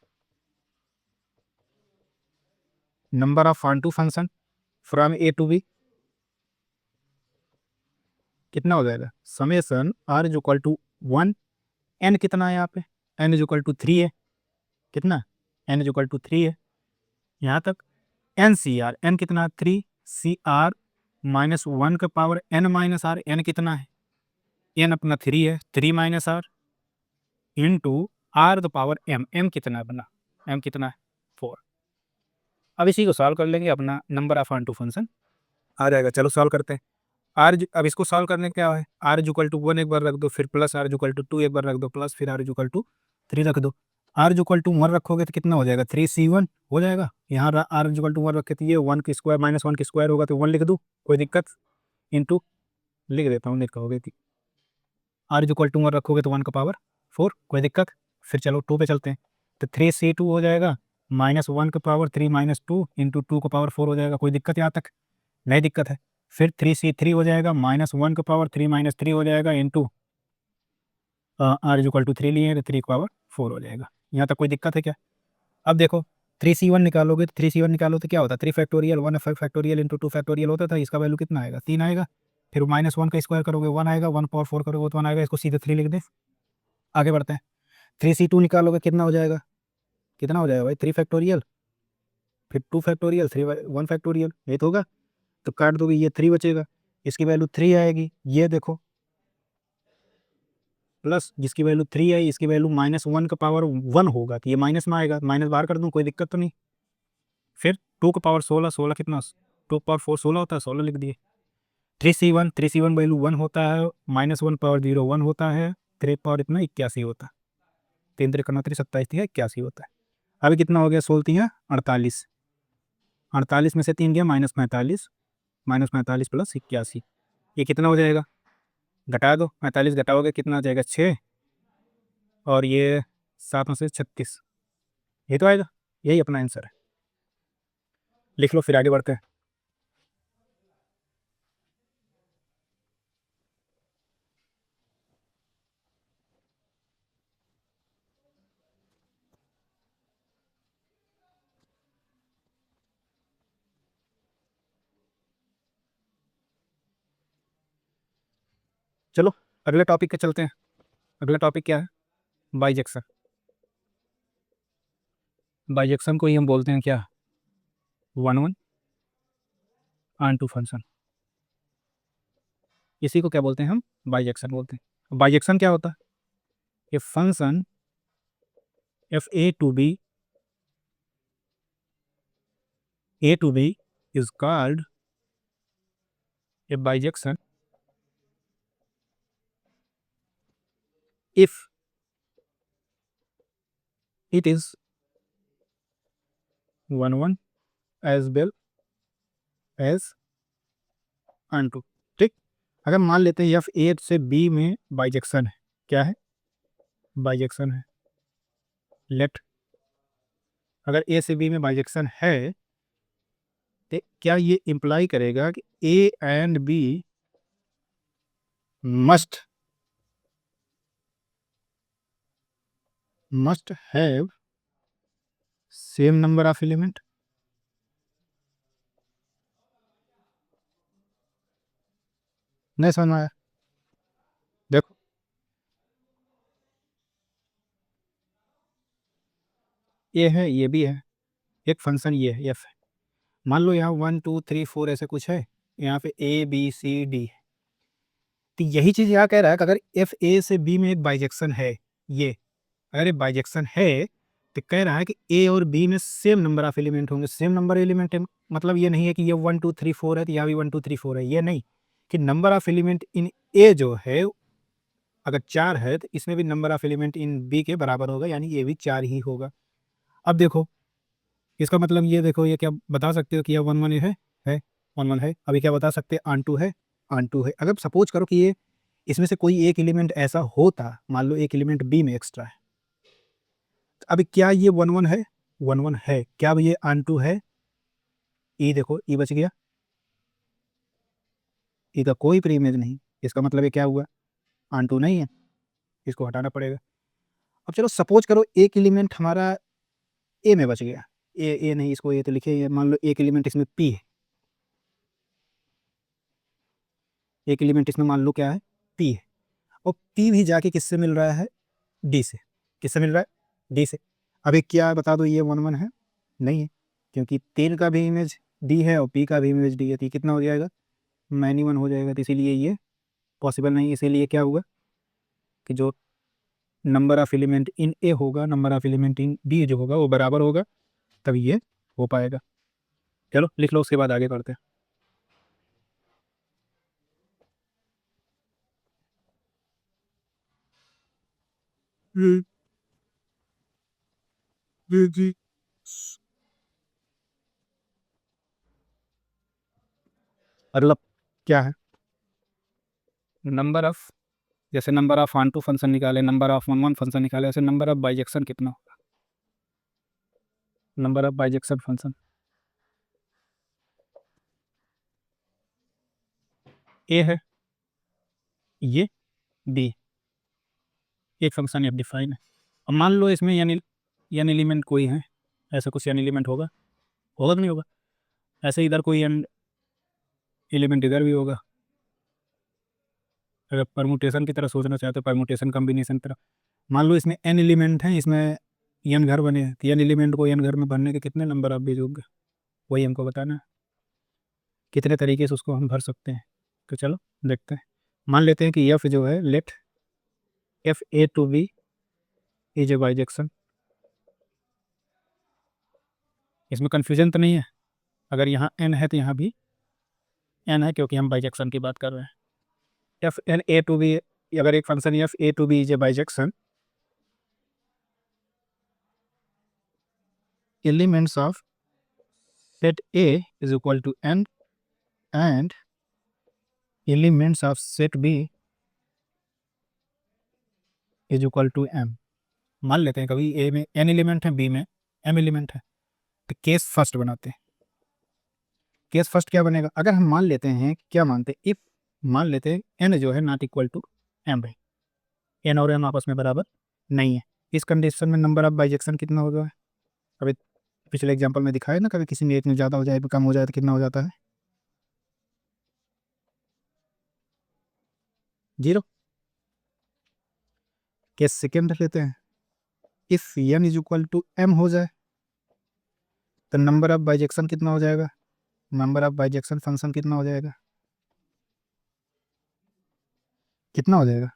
number of onto function from A to B कितना हो जाएगा, summation r is equal to 1, n कितना है यहाँ पे, n इज इक्वल टू 3 है, कितना, n इज इक्वल टू 3 है यहाँ तक, n सी आर, n कितना 3, सी आर माइनस 1 का power n minus R, n कितना है, n अपना 3 है, 3 minus R into R the power m, m कितना बना, m कितना है 4। अब इसी को सॉल्व कर लेंगे, अपना नंबर ऑफ ऑनटू फंक्शन आ जाएगा। चलो सॉल्व करते हैं। अब इसको सॉल्व करने क्या है, r इज इक्वल टू 1 एक बार रख दो, फिर plus r is equal to 2 एक बार रख दो, प्लस फिर r इज इक्वल टू 3 रख दो। r इज इक्वल टू 1 रखोगे तो कितना हो जाएगा, 3c1 हो जाएगा। यहाँ r इज इक्वल टू 1 रखे तो ये 1 की स्क्वायर माइनस 1 की स्क्वायर होगा, तो 1 लिख दूँ, कोई दिक्कत, इंटू लिख देता हूँ, नहीं कहोगे कि r इज इक्वल टू 1 रखोगे तो 1 का पावर 4, कोई दिक्कत। फिर चलो 2 पे चलते हैं, तो 3c2 हो जाएगा, माइनस 1 का पावर 3 माइनस 2 इंटू 2 का पावर 4 हो जाएगा, कोई दिक्कत यहाँ तक, नहीं दिक्कत है। फिर 3c3 हो जाएगा, माइनस 1 का पावर 3 माइनस 3 हो जाएगा, into r is equal to 3 लिए तो 3 का पावर 4 हो जाएगा। यहाँ तक कोई दिक्कत है क्या? अब देखो 3c1 निकालोगे तो 3c1 निकालो तो क्या होता है, 3 फैक्टोरियल 1 फैक्टोरियल इंटू 2 फैक्टोरियल होता था, इसका वैल्यू कितना आएगा, 3 आएगा। फिर माइनस 1 का स्क्वायर करोगे 1 आएगा, 1 पावर 4 करोगे तो 1 आएगा, इसको सीधे 3 लिख दे। आगे बढ़ते हैं, 3c2 निकालोगे कितना हो जाएगा, कितना हो जाएगा भाई, 3 फैक्टोरियल, फिर 2 फैक्टोरियल, 1 फैक्टोरियल, ये तो होगा। तो काट दोगे, ये 3 बचेगा, इसकी वैल्यू 3 आएगी, ये देखो प्लस जिसकी वैल्यू 3 आई, इसकी वैल्यू माइनस 1 का पावर 1 होगा, तो ये माइनस में आएगा, माइनस बाहर कर दूँ, कोई दिक्कत तो नहीं। फिर 2 का पावर 16, 16 कितना, 2 पावर 4 16 होता है, 16 लिख दिए। 3c1 वैल्यू 1 होता है, माइनस 1 पावर 0 1 होता है, 3 पावर इतना 81 होता है, 3 3 29 27 81 होता है। अभी कितना हो गया, 16 48, 48 में से 3 गया माइनस 45, माइनस 45 प्लस 81, ये कितना हो जाएगा, घटा दो, 45 घटाओगे कितना आ जाएगा 6, और ये 7 में से 36, ये तो आएगा, यही अपना आंसर है। लिख लो, फिर आगे बढ़ते हैं। चलो अगले टॉपिक पे चलते हैं। अगला टॉपिक क्या है, बाइजेक्शन। बाइजेक्शन को ही हम बोलते हैं क्या, 1 ऑनटू फंक्शन, इसी को क्या बोलते हैं हम, बाइजेक्शन बोलते हैं। बाइजेक्शन क्या होता है, a function F A to B is called a bijection if it is 1 1 as well as onto. ठीक, अगर मान लेते हैं एफ ए से बी में बाइजेक्शन है, क्या है, बाइजेक्शन है, लेट, अगर ए से बी में बाइजेक्शन है तो क्या ये इंप्लाई करेगा कि A and B must have same number of element? नहीं समझ में आया? देखो, ये है, ये भी है, एक फंक्शन ये है एफ है, मान लो यहाँ 1 2 3 4 ऐसे कुछ है, यहाँ पे ए बी सी डी है, तो यही चीज़ यहाँ कह रहा है कि अगर एफ ए से बी में एक बाइजेक्शन है, ये अगर ये बाइजेक्शन है तो कह रहा है कि ए और बी में सेम नंबर ऑफ एलिमेंट होंगे। सेम नंबर एलिमेंट है मतलब ये नहीं है कि ये 1 2 3 4 है तो यहाँ भी 1 2 3 4 है, ये नहीं, कि number of element in A जो है अगर 4 है तो इसमें भी number of element in B के बराबर होगा, यानी ये भी 4 ही होगा। अब देखो, इसका मतलब ये देखो, ये क्या बता सकते हो कि यह 1 1 है 1 1 है। अभी क्या बता सकते हैं, ऑन टू है, ऑन टू है। अगर सपोज करो कि ये इसमें से कोई एक एलिमेंट ऐसा होता, मान लो एक एलिमेंट बी में एक्स्ट्रा है, तो अभी क्या ये 1 1 है, 1 1 है, क्या अब ये ऑन टू है? ई देखो, ई बच गया, ई का कोई प्री इमेज नहीं, इसका मतलब ये क्या हुआ, ऑन टू नहीं है, इसको हटाना पड़ेगा। अब चलो सपोज करो एक एलिमेंट हमारा ए में बच गया, ए नहीं, इसको ए तो लिखे, मान लो एक एलिमेंट इसमें पी है, एक एलिमेंट इसमें मान लो क्या है, पी है, और पी भी जाके किससे मिल रहा है, डी से। किससे मिल रहा है, डी से। अभी क्या बता दो, ये 1 1 है? नहीं है, क्योंकि 3 का भी इमेज डी है और पी का भी इमेज डी है, तो ये कितना हो जाएगा, मैनी 1 हो जाएगा, तो इसीलिए ये पॉसिबल नहीं। इसीलिए क्या हुआ कि जो number of element in A होगा, number of element in B जो होगा वो बराबर होगा, तभी ये हो पाएगा। चलो लिख लो, उसके बाद आगे बढ़ते हैं। जी, अगला क्या है, नंबर ऑफ, जैसे number of onto function निकाले, नंबर ऑफ 1 1 फंक्शन निकाले, ऐसे नंबर ऑफ बाइजेक्शन कितना होगा, number of bijection function. A है, ये बी, एक फंक्शन एफ डिफाइन है। अब मान लो इसमें यानी एन एलिमेंट कोई है, ऐसा कुछ एन एलिमेंट होगा, होगा कि नहीं होगा, ऐसे इधर कोई एन एलिमेंट इधर भी होगा। अगर परमुटेशन की तरह सोचना चाहते हो, परमुटेशन कम्बिनेशन तरह, मान लो इसमें एन एलिमेंट हैं, इसमें एन घर बने हैं, तो एन एलिमेंट को एन घर में भरने के कितने नंबर आप भेजोगे, वही हमको बताना है, कितने तरीके से उसको हम भर सकते हैं। तो चलो देखते हैं। मान लेते हैं कि एफ जो है, let F A to B is a bijection. इसमें कन्फ्यूजन तो नहीं है, अगर यहाँ एन है तो यहाँ भी एन है, क्योंकि हम बाइजेक्शन की बात कर रहे हैं। F N A to B, अगर एक function F A to B is a bijection, elements of set A is equal to n and elements of set B is equal to m। मान लेते हैं कभी ए में n एलिमेंट है, B में m element है, तो केस फर्स्ट बनाते हैं। केस फर्स्ट क्या बनेगा, अगर हम मान लेते हैं, क्या मानते हैं, इफ मान लेते हैं n जो है नॉट इक्वल टू m है, n और m आपस में बराबर नहीं है, इस कंडीशन में नंबर ऑफ बाइजेक्शन कितना होगा। अभी पिछले एग्जांपल में दिखाया ना, कभी किसी में एक में ज़्यादा हो जाए, कम हो जाए तो कितना हो जाता है, 0। केस सेकेंड लेते हैं, if n is equal to m हो जाए तो नंबर ऑफ बाइजेक्शन कितना हो जाएगा, नंबर ऑफ बाइजेक्शन फंक्शन कितना हो जाएगा, कितना हो जाएगा,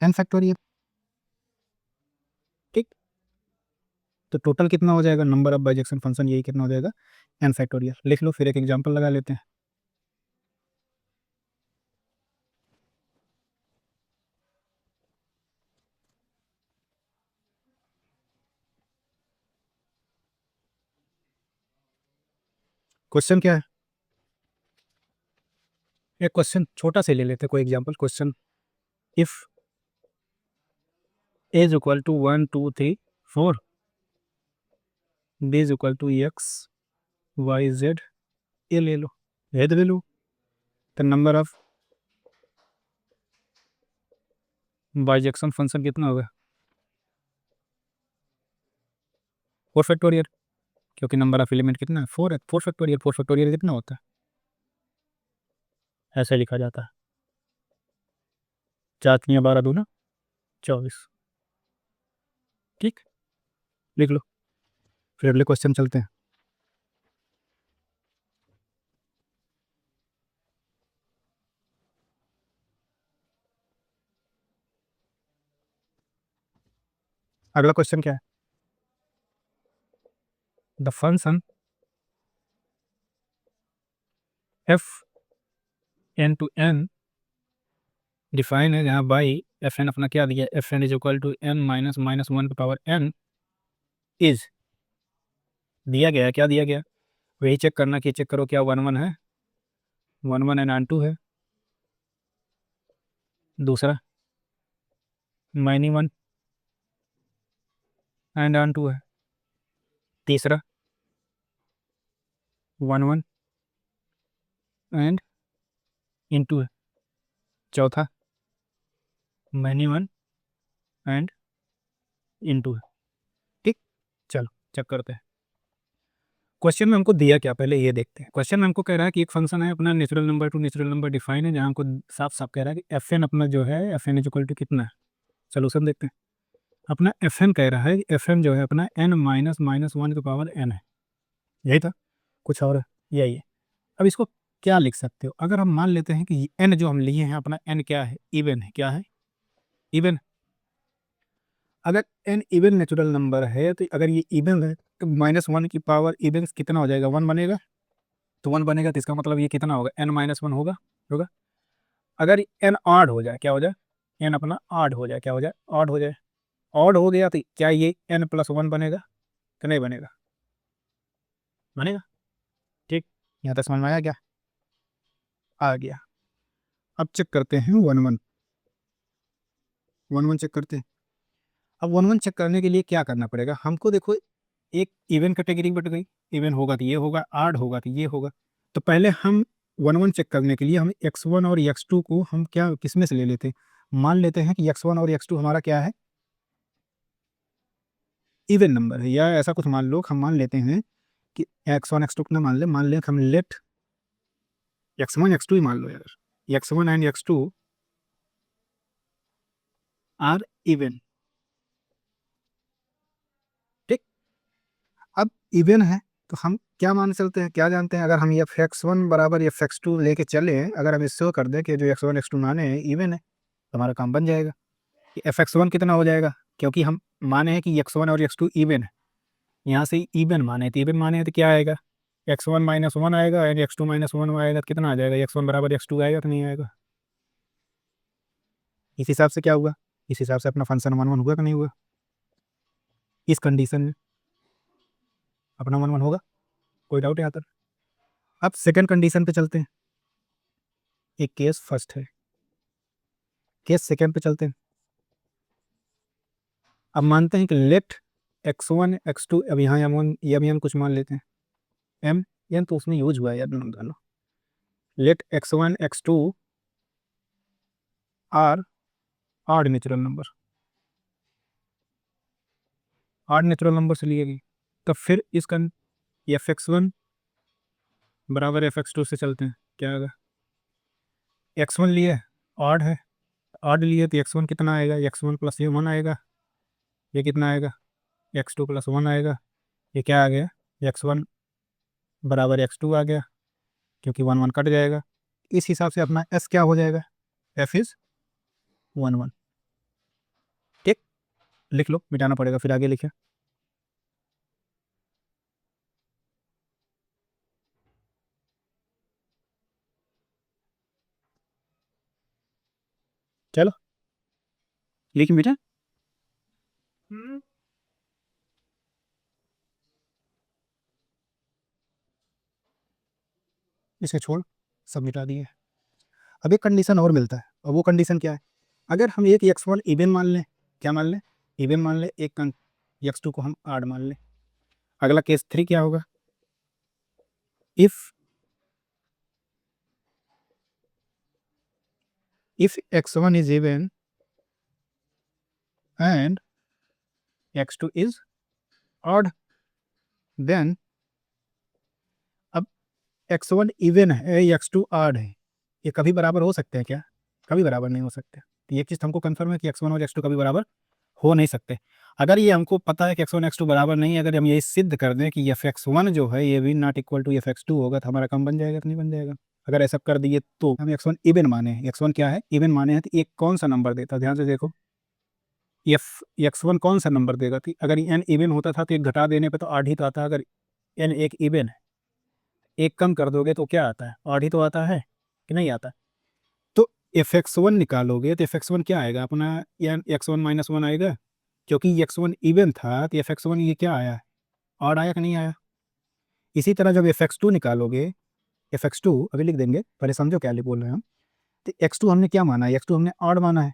n फैक्टोरियल। ठीक, तो टोटल कितना हो जाएगा, नंबर ऑफ बाइजेक्शन फंक्शन यही कितना हो जाएगा, n फैक्टोरियल। लिख लो, फिर एक एग्जांपल लगा लेते हैं। क्वेश्चन क्या है, एक क्वेश्चन छोटा से ले लेते हैं, कोई example question, if a is equal to 1 2 3 4, b is equal to x y z, ये ले लो, ये ले लो, तो नंबर ऑफ बाइजेक्शन फंक्शन कितना होगा, 4 फैक्टोरियल, क्योंकि नंबर ऑफ एलिमेंट कितना है 4 है, 4 फैक्टोरियल, 4 फैक्टोरियल कितना होता है, ऐसे लिखा जाता है, 4 3 12 दूना 24, ठीक, लिख लो। फिर अगले क्वेश्चन चलते हैं। अगला क्वेश्चन क्या है, the function F N to N define है, जहाँ बाई एफ एन अपना क्या दिया, F N is equal to N minus minus 1 power N is दिया गया है, क्या दिया गया, वही चेक करना कि चेक करो क्या 1 1 है, 1 1 एंड 2 है, दूसरा माइनी 1 एंड 2 है, तीसरा 1 1 एंड इन 2 है, चौथा मैनी 1 एंड इन 2 है, ठीक, चलो चेक करते हैं। क्वेश्चन में हमको दिया क्या, पहले ये देखते हैं। क्वेश्चन में हमको कह रहा है कि एक फंक्शन है अपना natural number two natural number define है, जहाँ हमको साफ साफ कह रहा है कि एफ एन अपना जो है, F N is equal to कितना है, सोल्यूशन देखते हैं। अपना एफ एन कह रहा है, एफ एन जो है अपना एन माइनस माइनस 1 की पावर एन है, यही था, कुछ और है, यही है। अब इसको क्या लिख सकते हो, अगर हम मान लेते हैं कि एन जो हम लिए हैं अपना एन क्या है, इवन है, क्या है, इवन। अगर एन इवन नेचुरल नंबर है तो अगर ये इवन है तो -1 की पावर इवन कितना हो जाएगा, 1 बनेगा, तो 1 बनेगा तो इसका मतलब ये कितना होगा, एन माइनस 1 होगा, होगा। अगर एन ऑड हो जाए, क्या हो जाए, एन अपना ऑड हो जाए, क्या हो जाए, ऑड हो जाए, ऑड हो गया तो क्या ये एन प्लस 1 बनेगा कि नहीं बनेगा, बनेगा, ठीक, यहाँ तक समझ में आया क्या, आ गया। अब चेक करते हैं 1 1, 1 1 चेक करते हैं। अब 1 1 चेक करने के लिए क्या करना पड़ेगा हमको, देखो एक इवन कैटेगरी बट गई, इवन होगा तो ये होगा, आड होगा तो ये होगा, तो पहले हम 1 1 चेक करने के लिए हम x1 और x2 को हम क्या किस में से ले लेते हैं, मान लेते हैं कि x1 और x2 हमारा क्या है, इवन नंबर है, या ऐसा कुछ मान लो, हम मान लेते हैं कि x1 x2 कितना मान ले हम लेट x1 x2 ही मान लो यार, x1 and x2 are even, ठीक। अब इवन है तो हम क्या मान चलते हैं, क्या जानते हैं, अगर हम ये x1 बराबर x2 लेके चले, अगर हम इससे कर दें कि जो x1 x2 माने हैं इवन है, तो हमारा काम बन जाएगा कि fx1 कितना हो जाएगा, क्योंकि हम माने हैं कि x1 और x2 इवन है, यहाँ से इवन माने, तो इवन माने तो क्या आएगा, x1 माइनस 1 आएगा एंड x2 माइनस 1 आएगा, तो कितना आ जाएगा, x1 बराबर x2 आएगा तो नहीं आएगा। इस हिसाब से क्या हुआ, इस हिसाब से अपना फंक्शन 1 1 हुआ कि नहीं हुआ, इस कंडीशन में अपना 1 1 होगा, कोई डाउट यहाँ तक। अब सेकंड कंडीशन पे चलते हैं, एक केस फर्स्ट है, केस सेकंड पे चलते हैं। अब मानते हैं कि लेट x1 x2, अब यहाँ m कुछ मान लेते हैं, m n तो उसमें यूज हुआ है यार, दोनों, let x1 x2 are odd natural number, odd natural number से लिए गई, तो फिर इसका fx1 बराबर fx2 से चलते हैं, क्या आएगा, x1 लिए ऑड है, ऑड लिए तो x1 कितना आएगा, x1 प्लस ये 1 आएगा, ये कितना आएगा, x2 प्लस 1 आएगा, ये क्या आ गया, x1 बराबर x2 आ गया, क्योंकि 1 1 कट जाएगा, इस हिसाब से अपना s क्या हो जाएगा, f इज 1 1, ठीक, लिख लो, मिटाना पड़ेगा, फिर आगे लिखे, चलो लिख मिटा, इसे छोड़ सब मिटा दिए। अब एक कंडीशन और मिलता है, और वो कंडीशन क्या है, अगर हम एक x1 इवन मान लें, क्या मान लें, इवन मान लें, एक x2 को हम आड मान लें। अगला केस 3 क्या होगा, if x1 is even and x2 is odd, then अब x1 इवन है, x2 ऑड है, ये कभी बराबर हो सकते हैं क्या, कभी बराबर नहीं हो सकते। तो ये चीज़ हमको कंफर्म है कि x1 और x2 कभी बराबर हो नहीं सकते। अगर ये हमको पता है कि x1 x2 बराबर नहीं है, अगर हम ये सिद्ध कर दें कि fx1 जो है ये भी नॉट इक्वल टू fx2 होगा, तो हमारा काम बन जाएगा कि नहीं बन जाएगा। अगर ऐसा कर दिए तो हम x1 इवन माने हैं, x1 क्या है, इवन माने हैं, तो ये कौन सा नंबर देता है, ध्यान से देखो, एफ x1 कौन सा नंबर देगा। कि अगर n इवन होता था तो एक घटा देने पे तो आठ ही तो आता है। अगर n एक इवन है, एक कम कर दोगे तो क्या आता है, आठ ही तो आता है कि नहीं आता। तो fx1 निकालोगे तो fx1 क्या आएगा अपना, n x1 माइनस 1 आएगा, क्योंकि x1 इवन था तो fx1 ये क्या आया, ऑड आया कि नहीं आया। इसी तरह जब fx2 निकालोगे, fx2 अभी लिख देंगे, पहले समझो क्या बोल रहे हैं हम। तो x2 हमने क्या माना है, x2 हमने ऑड माना है,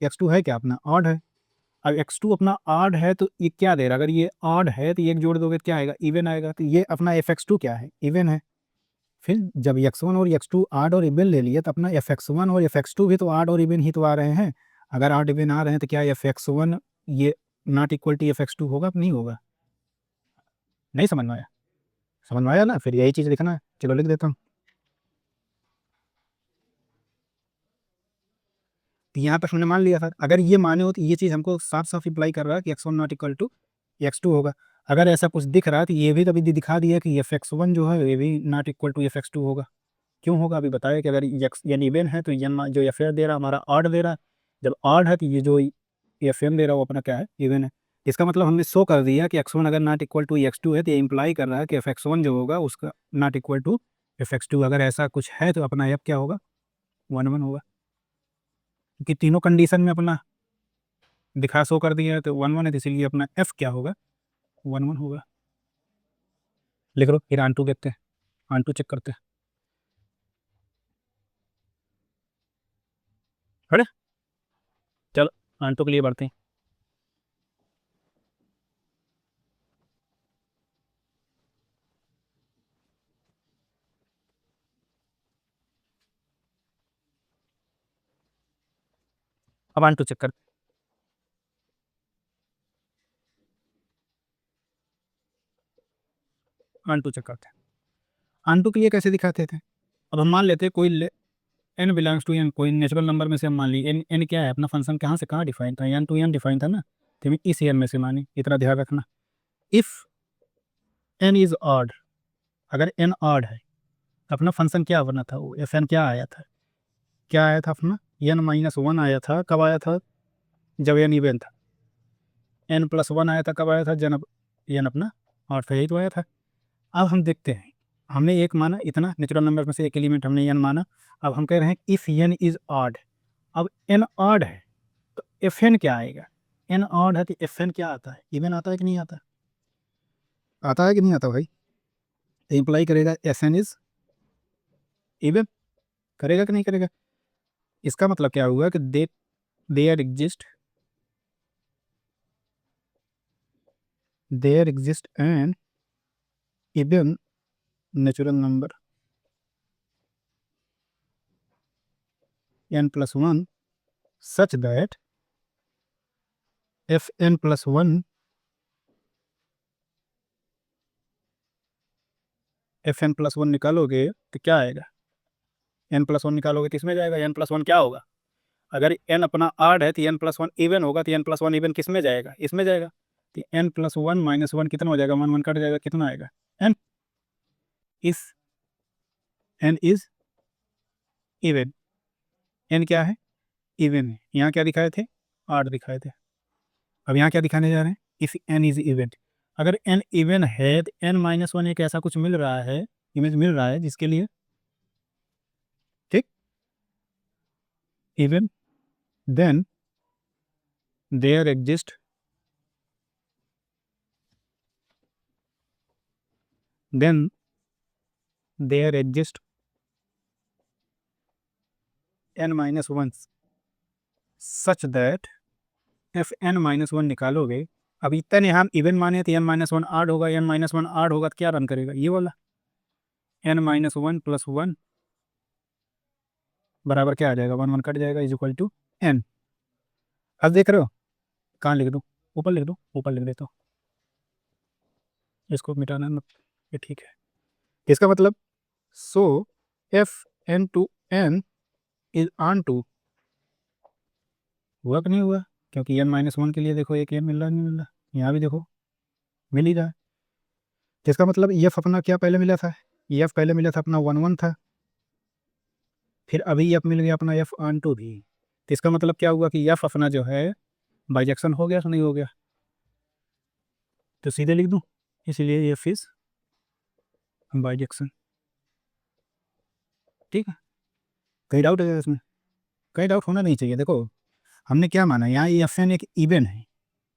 x2 है क्या अपना, ऑड है। अब x2 अपना ऑड है तो ये क्या दे रहा है, अगर ये ऑड है तो ये एक जोड़ दोगे तो क्या आएगा, इवन आएगा। तो ये अपना fx2 क्या है, इवन है। फिर जब x1 और x2 ऑड और इवन ले लिए तो अपना fx1 और fx2 भी तो ऑड और इवन ही तो आ रहे हैं। अगर ऑड इवन आ रहे हैं तो क्या fx1 ये नॉट इक्वल टू fx2 होगा, नहीं होगा। नहीं समझ में आया, समझ में आया ना, फिर यही चीज़ लिखना है, चलो लिख देता हूँ। तो यहाँ पर हमने मान लिया था, अगर ये माने हो तो ये चीज़ हमको साफ साफ अप्लाई कर रहा है कि x1 not equal to x2 होगा। अगर ऐसा कुछ दिख रहा है तो ये भी तभी दिखा दिया कि fx1 जो है ये भी नॉट इक्वल टू fx2 होगा। क्यों होगा अभी बताया कि अगर n इवन है तो n जो fn दे रहा हमारा ऑड दे रहा है, जब ऑड है तो ये जो fn दे रहा है वो अपना क्या है, इवन है। इसका मतलब हमने शो कर दिया कि x1 अगर नॉट इक्वल टू x2 है तो ये इम्प्लाई कर रहा है कि fx1 जो होगा उसका नॉट इक्वल टू fx2। अगर ऐसा कुछ है तो अपना f क्या होगा, 1 1 होगा, कि तीनों कंडीशन में अपना दिखा शो कर दिया है तो 1 1 है, तो इसीलिए अपना f क्या होगा, 1 1 होगा। लिख लो, फिर आंटू देखते हैं, आंटू चेक करते हैं। अरे चलो आंटू के लिए बढ़ते हैं। अब आंटू चेक कर, आंटू चेक करते हैं। आंटू के लिए कैसे दिखाते थे, अब हम मान लेते हैं कोई n बिलोंग्स टू n, कोई नेचुरल नंबर में से हम मान ली n क्या है अपना फंक्शन, कहाँ से कहाँ डिफाइन था, n टू n डिफाइन था ना, तो हमें इस n में से मानी, इतना ध्यान रखना। इफ़ n इज ऑड, अगर n ऑड है अपना फंक्शन क्या बना था, वो fn क्या आया था, क्या आया था अपना, n माइनस 1 आया था। कब आया था, जब n इवन था। n प्लस 1 आया था कब आया था, जब n अपना ऑड था, यही तो आया था। अब हम देखते हैं, हमने एक माना, इतना नेचुरल नंबर में से एक एलिमेंट हमने n माना। अब हम कह रहे हैं इफ़ n इज ऑड, अब n ऑड है तो fn क्या आएगा, n ऑड है तो fn क्या आता है, इवन आता है कि नहीं आता, आता है कि नहीं आता भाई। तो इम्प्लाई करेगा fn इज इवन, करेगा कि नहीं करेगा। इसका मतलब क्या हुआ कि there exist an even natural number n plus 1 such that fn plus 1, fn plus 1 निकालोगे तो क्या आएगा, n प्लस 1 निकालोगे तो इसमें जाएगा, n प्लस 1 क्या होगा, अगर n अपना ऑड है तो n प्लस 1 इवन होगा, तो n प्लस 1 इवन किस में जाएगा, इसमें जाएगा। तो n प्लस 1 माइनस 1 कितना हो जाएगा, 1 1 कट जाएगा, कितना आएगा, n। इस n इज इवन, n क्या है, इवन है। यहाँ क्या दिखाए थे, ऑड दिखाए थे। अब यहाँ क्या दिखाने जा रहे हैं, इफ n इज इवन। अगर n इवन है तो n माइनस 1 एक ऐसा कुछ मिल रहा है, इमेज मिल रहा है जिसके लिए, ठीक, even then there exist then there exist n-1 such that F n-1 निकालोगे। अब इतने हम इवन माने तो n-1 आड होगा, n-1 आड होगा तो क्या रन करेगा, ये वाला n-1 प्लस 1 बराबर क्या आ जाएगा, 1 1 कट जाएगा, इज इक्वल टू n। अब देख रहे हो, कहाँ लिख दूँ, ऊपर लिख दूँ, ऊपर लिख देता हूँ, इसको मिटाना मत, ये ठीक है। इसका मतलब so F n to n is onto, हुआ कि नहीं हुआ, क्योंकि n-1 के लिए देखो एक n मिल रहा नहीं मिल रहा, यहाँ भी देखो मिल ही रहा है। तो इसका मतलब एफ अपना क्या पहले मिला था, एफ पहले मिला था अपना 1 1 था, फिर अभी एफ मिल गया अपना एफ ऑन टू भी। तो इसका मतलब क्या हुआ कि एफ अपना जो है बाइजेक्शन हो गया कि नहीं हो गया, तो सीधे लिख दूँ, इसलिए एफ इज बाइजेक्शन। ठीक है, कहीं डाउट है इसमें, कहीं डाउट होना नहीं चाहिए। देखो हमने क्या माना, यहाँ एफ एन एक इवन है,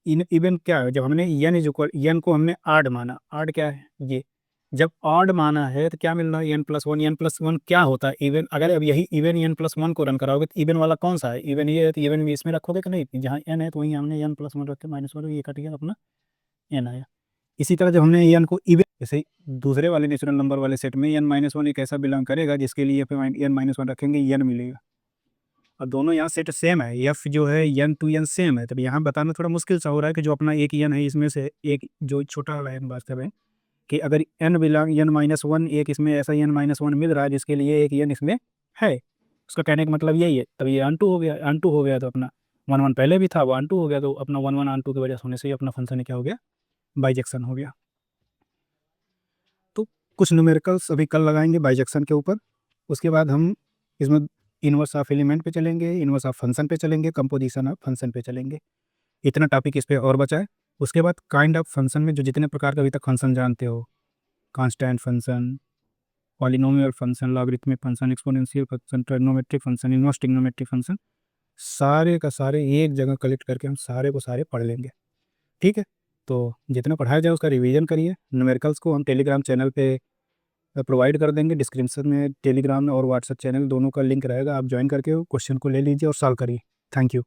इन इवन क्या है, जब हमने एन इज इक्वल एन को हमने आड माना, आड क्या है ये, जब आड माना है तो क्या मिल रहा है n+1, n+1 क्या होता है इवन। अगर अब यही इवन n+1 को रन कराओगे तो इवन वाला कौन सा है, इवन ये है तो इवन भी इसमें रखोगे कि नहीं, जहाँ n है तो वहीं हमने n+1 रख के -1 ये कट गया अपना n आया। इसी तरह जब हमने n को इवन, जैसे दूसरे वाले नेचुरल नंबर वाले सेट में n-1 एक ऐसा बिलोंग करेगा जिसके लिए n-1 रखेंगे n मिलेगा, और दोनों यहाँ सेट सेम है, एफ जो है n टू n सेम है। तब यहाँ बताना थोड़ा मुश्किल सा हो रहा है कि जो अपना एक n है इसमें से एक जो छोटा वाला n वास्तव है कि अगर n बिलोंग n-1 एक इसमें ऐसा n-1 मिल रहा है जिसके लिए एक n इसमें है, उसका कहने का मतलब यही है। तब ये ऑन टू हो गया, ऑन टू हो गया तो अपना 1 1 पहले भी था वो ऑन टू हो गया, तो अपना 1 1 ऑन टू की वजह से होने से ही अपना फंक्शन क्या हो गया, बाइजेक्शन हो गया। तो कुछ न्यूमेरिकल्स अभी कल लगाएंगे बाइजेक्शन के ऊपर, उसके बाद हम इसमें इनवर्स ऑफ एलिमेंट पे चलेंगे, इनवर्स ऑफ फंक्शन पे चलेंगे, कंपोजिशन ऑफ फंक्शन पे चलेंगे। इतना टॉपिक इस पे और बचा है। उसके बाद काइंड ऑफ फंक्शन में जो जितने प्रकार का अभी तक फंक्शन जानते हो, constant function, polynomial function, logarithmic function, exponential function, trigonometric function, inverse trigonometric function, सारे का सारे एक जगह कलेक्ट करके हम सारे को सारे पढ़ लेंगे। ठीक है, तो जितना पढ़ाया जाए उसका रिवीजन करिए। न्यूमेरिकल्स को हम टेलीग्राम चैनल पे प्रोवाइड कर देंगे, डिस्क्रिप्शन में टेलीग्राम और व्हाट्सएप चैनल दोनों का लिंक रहेगा, आप ज्वाइन करके क्वेश्चन को ले लीजिए और सॉल्व करिए। Thank you.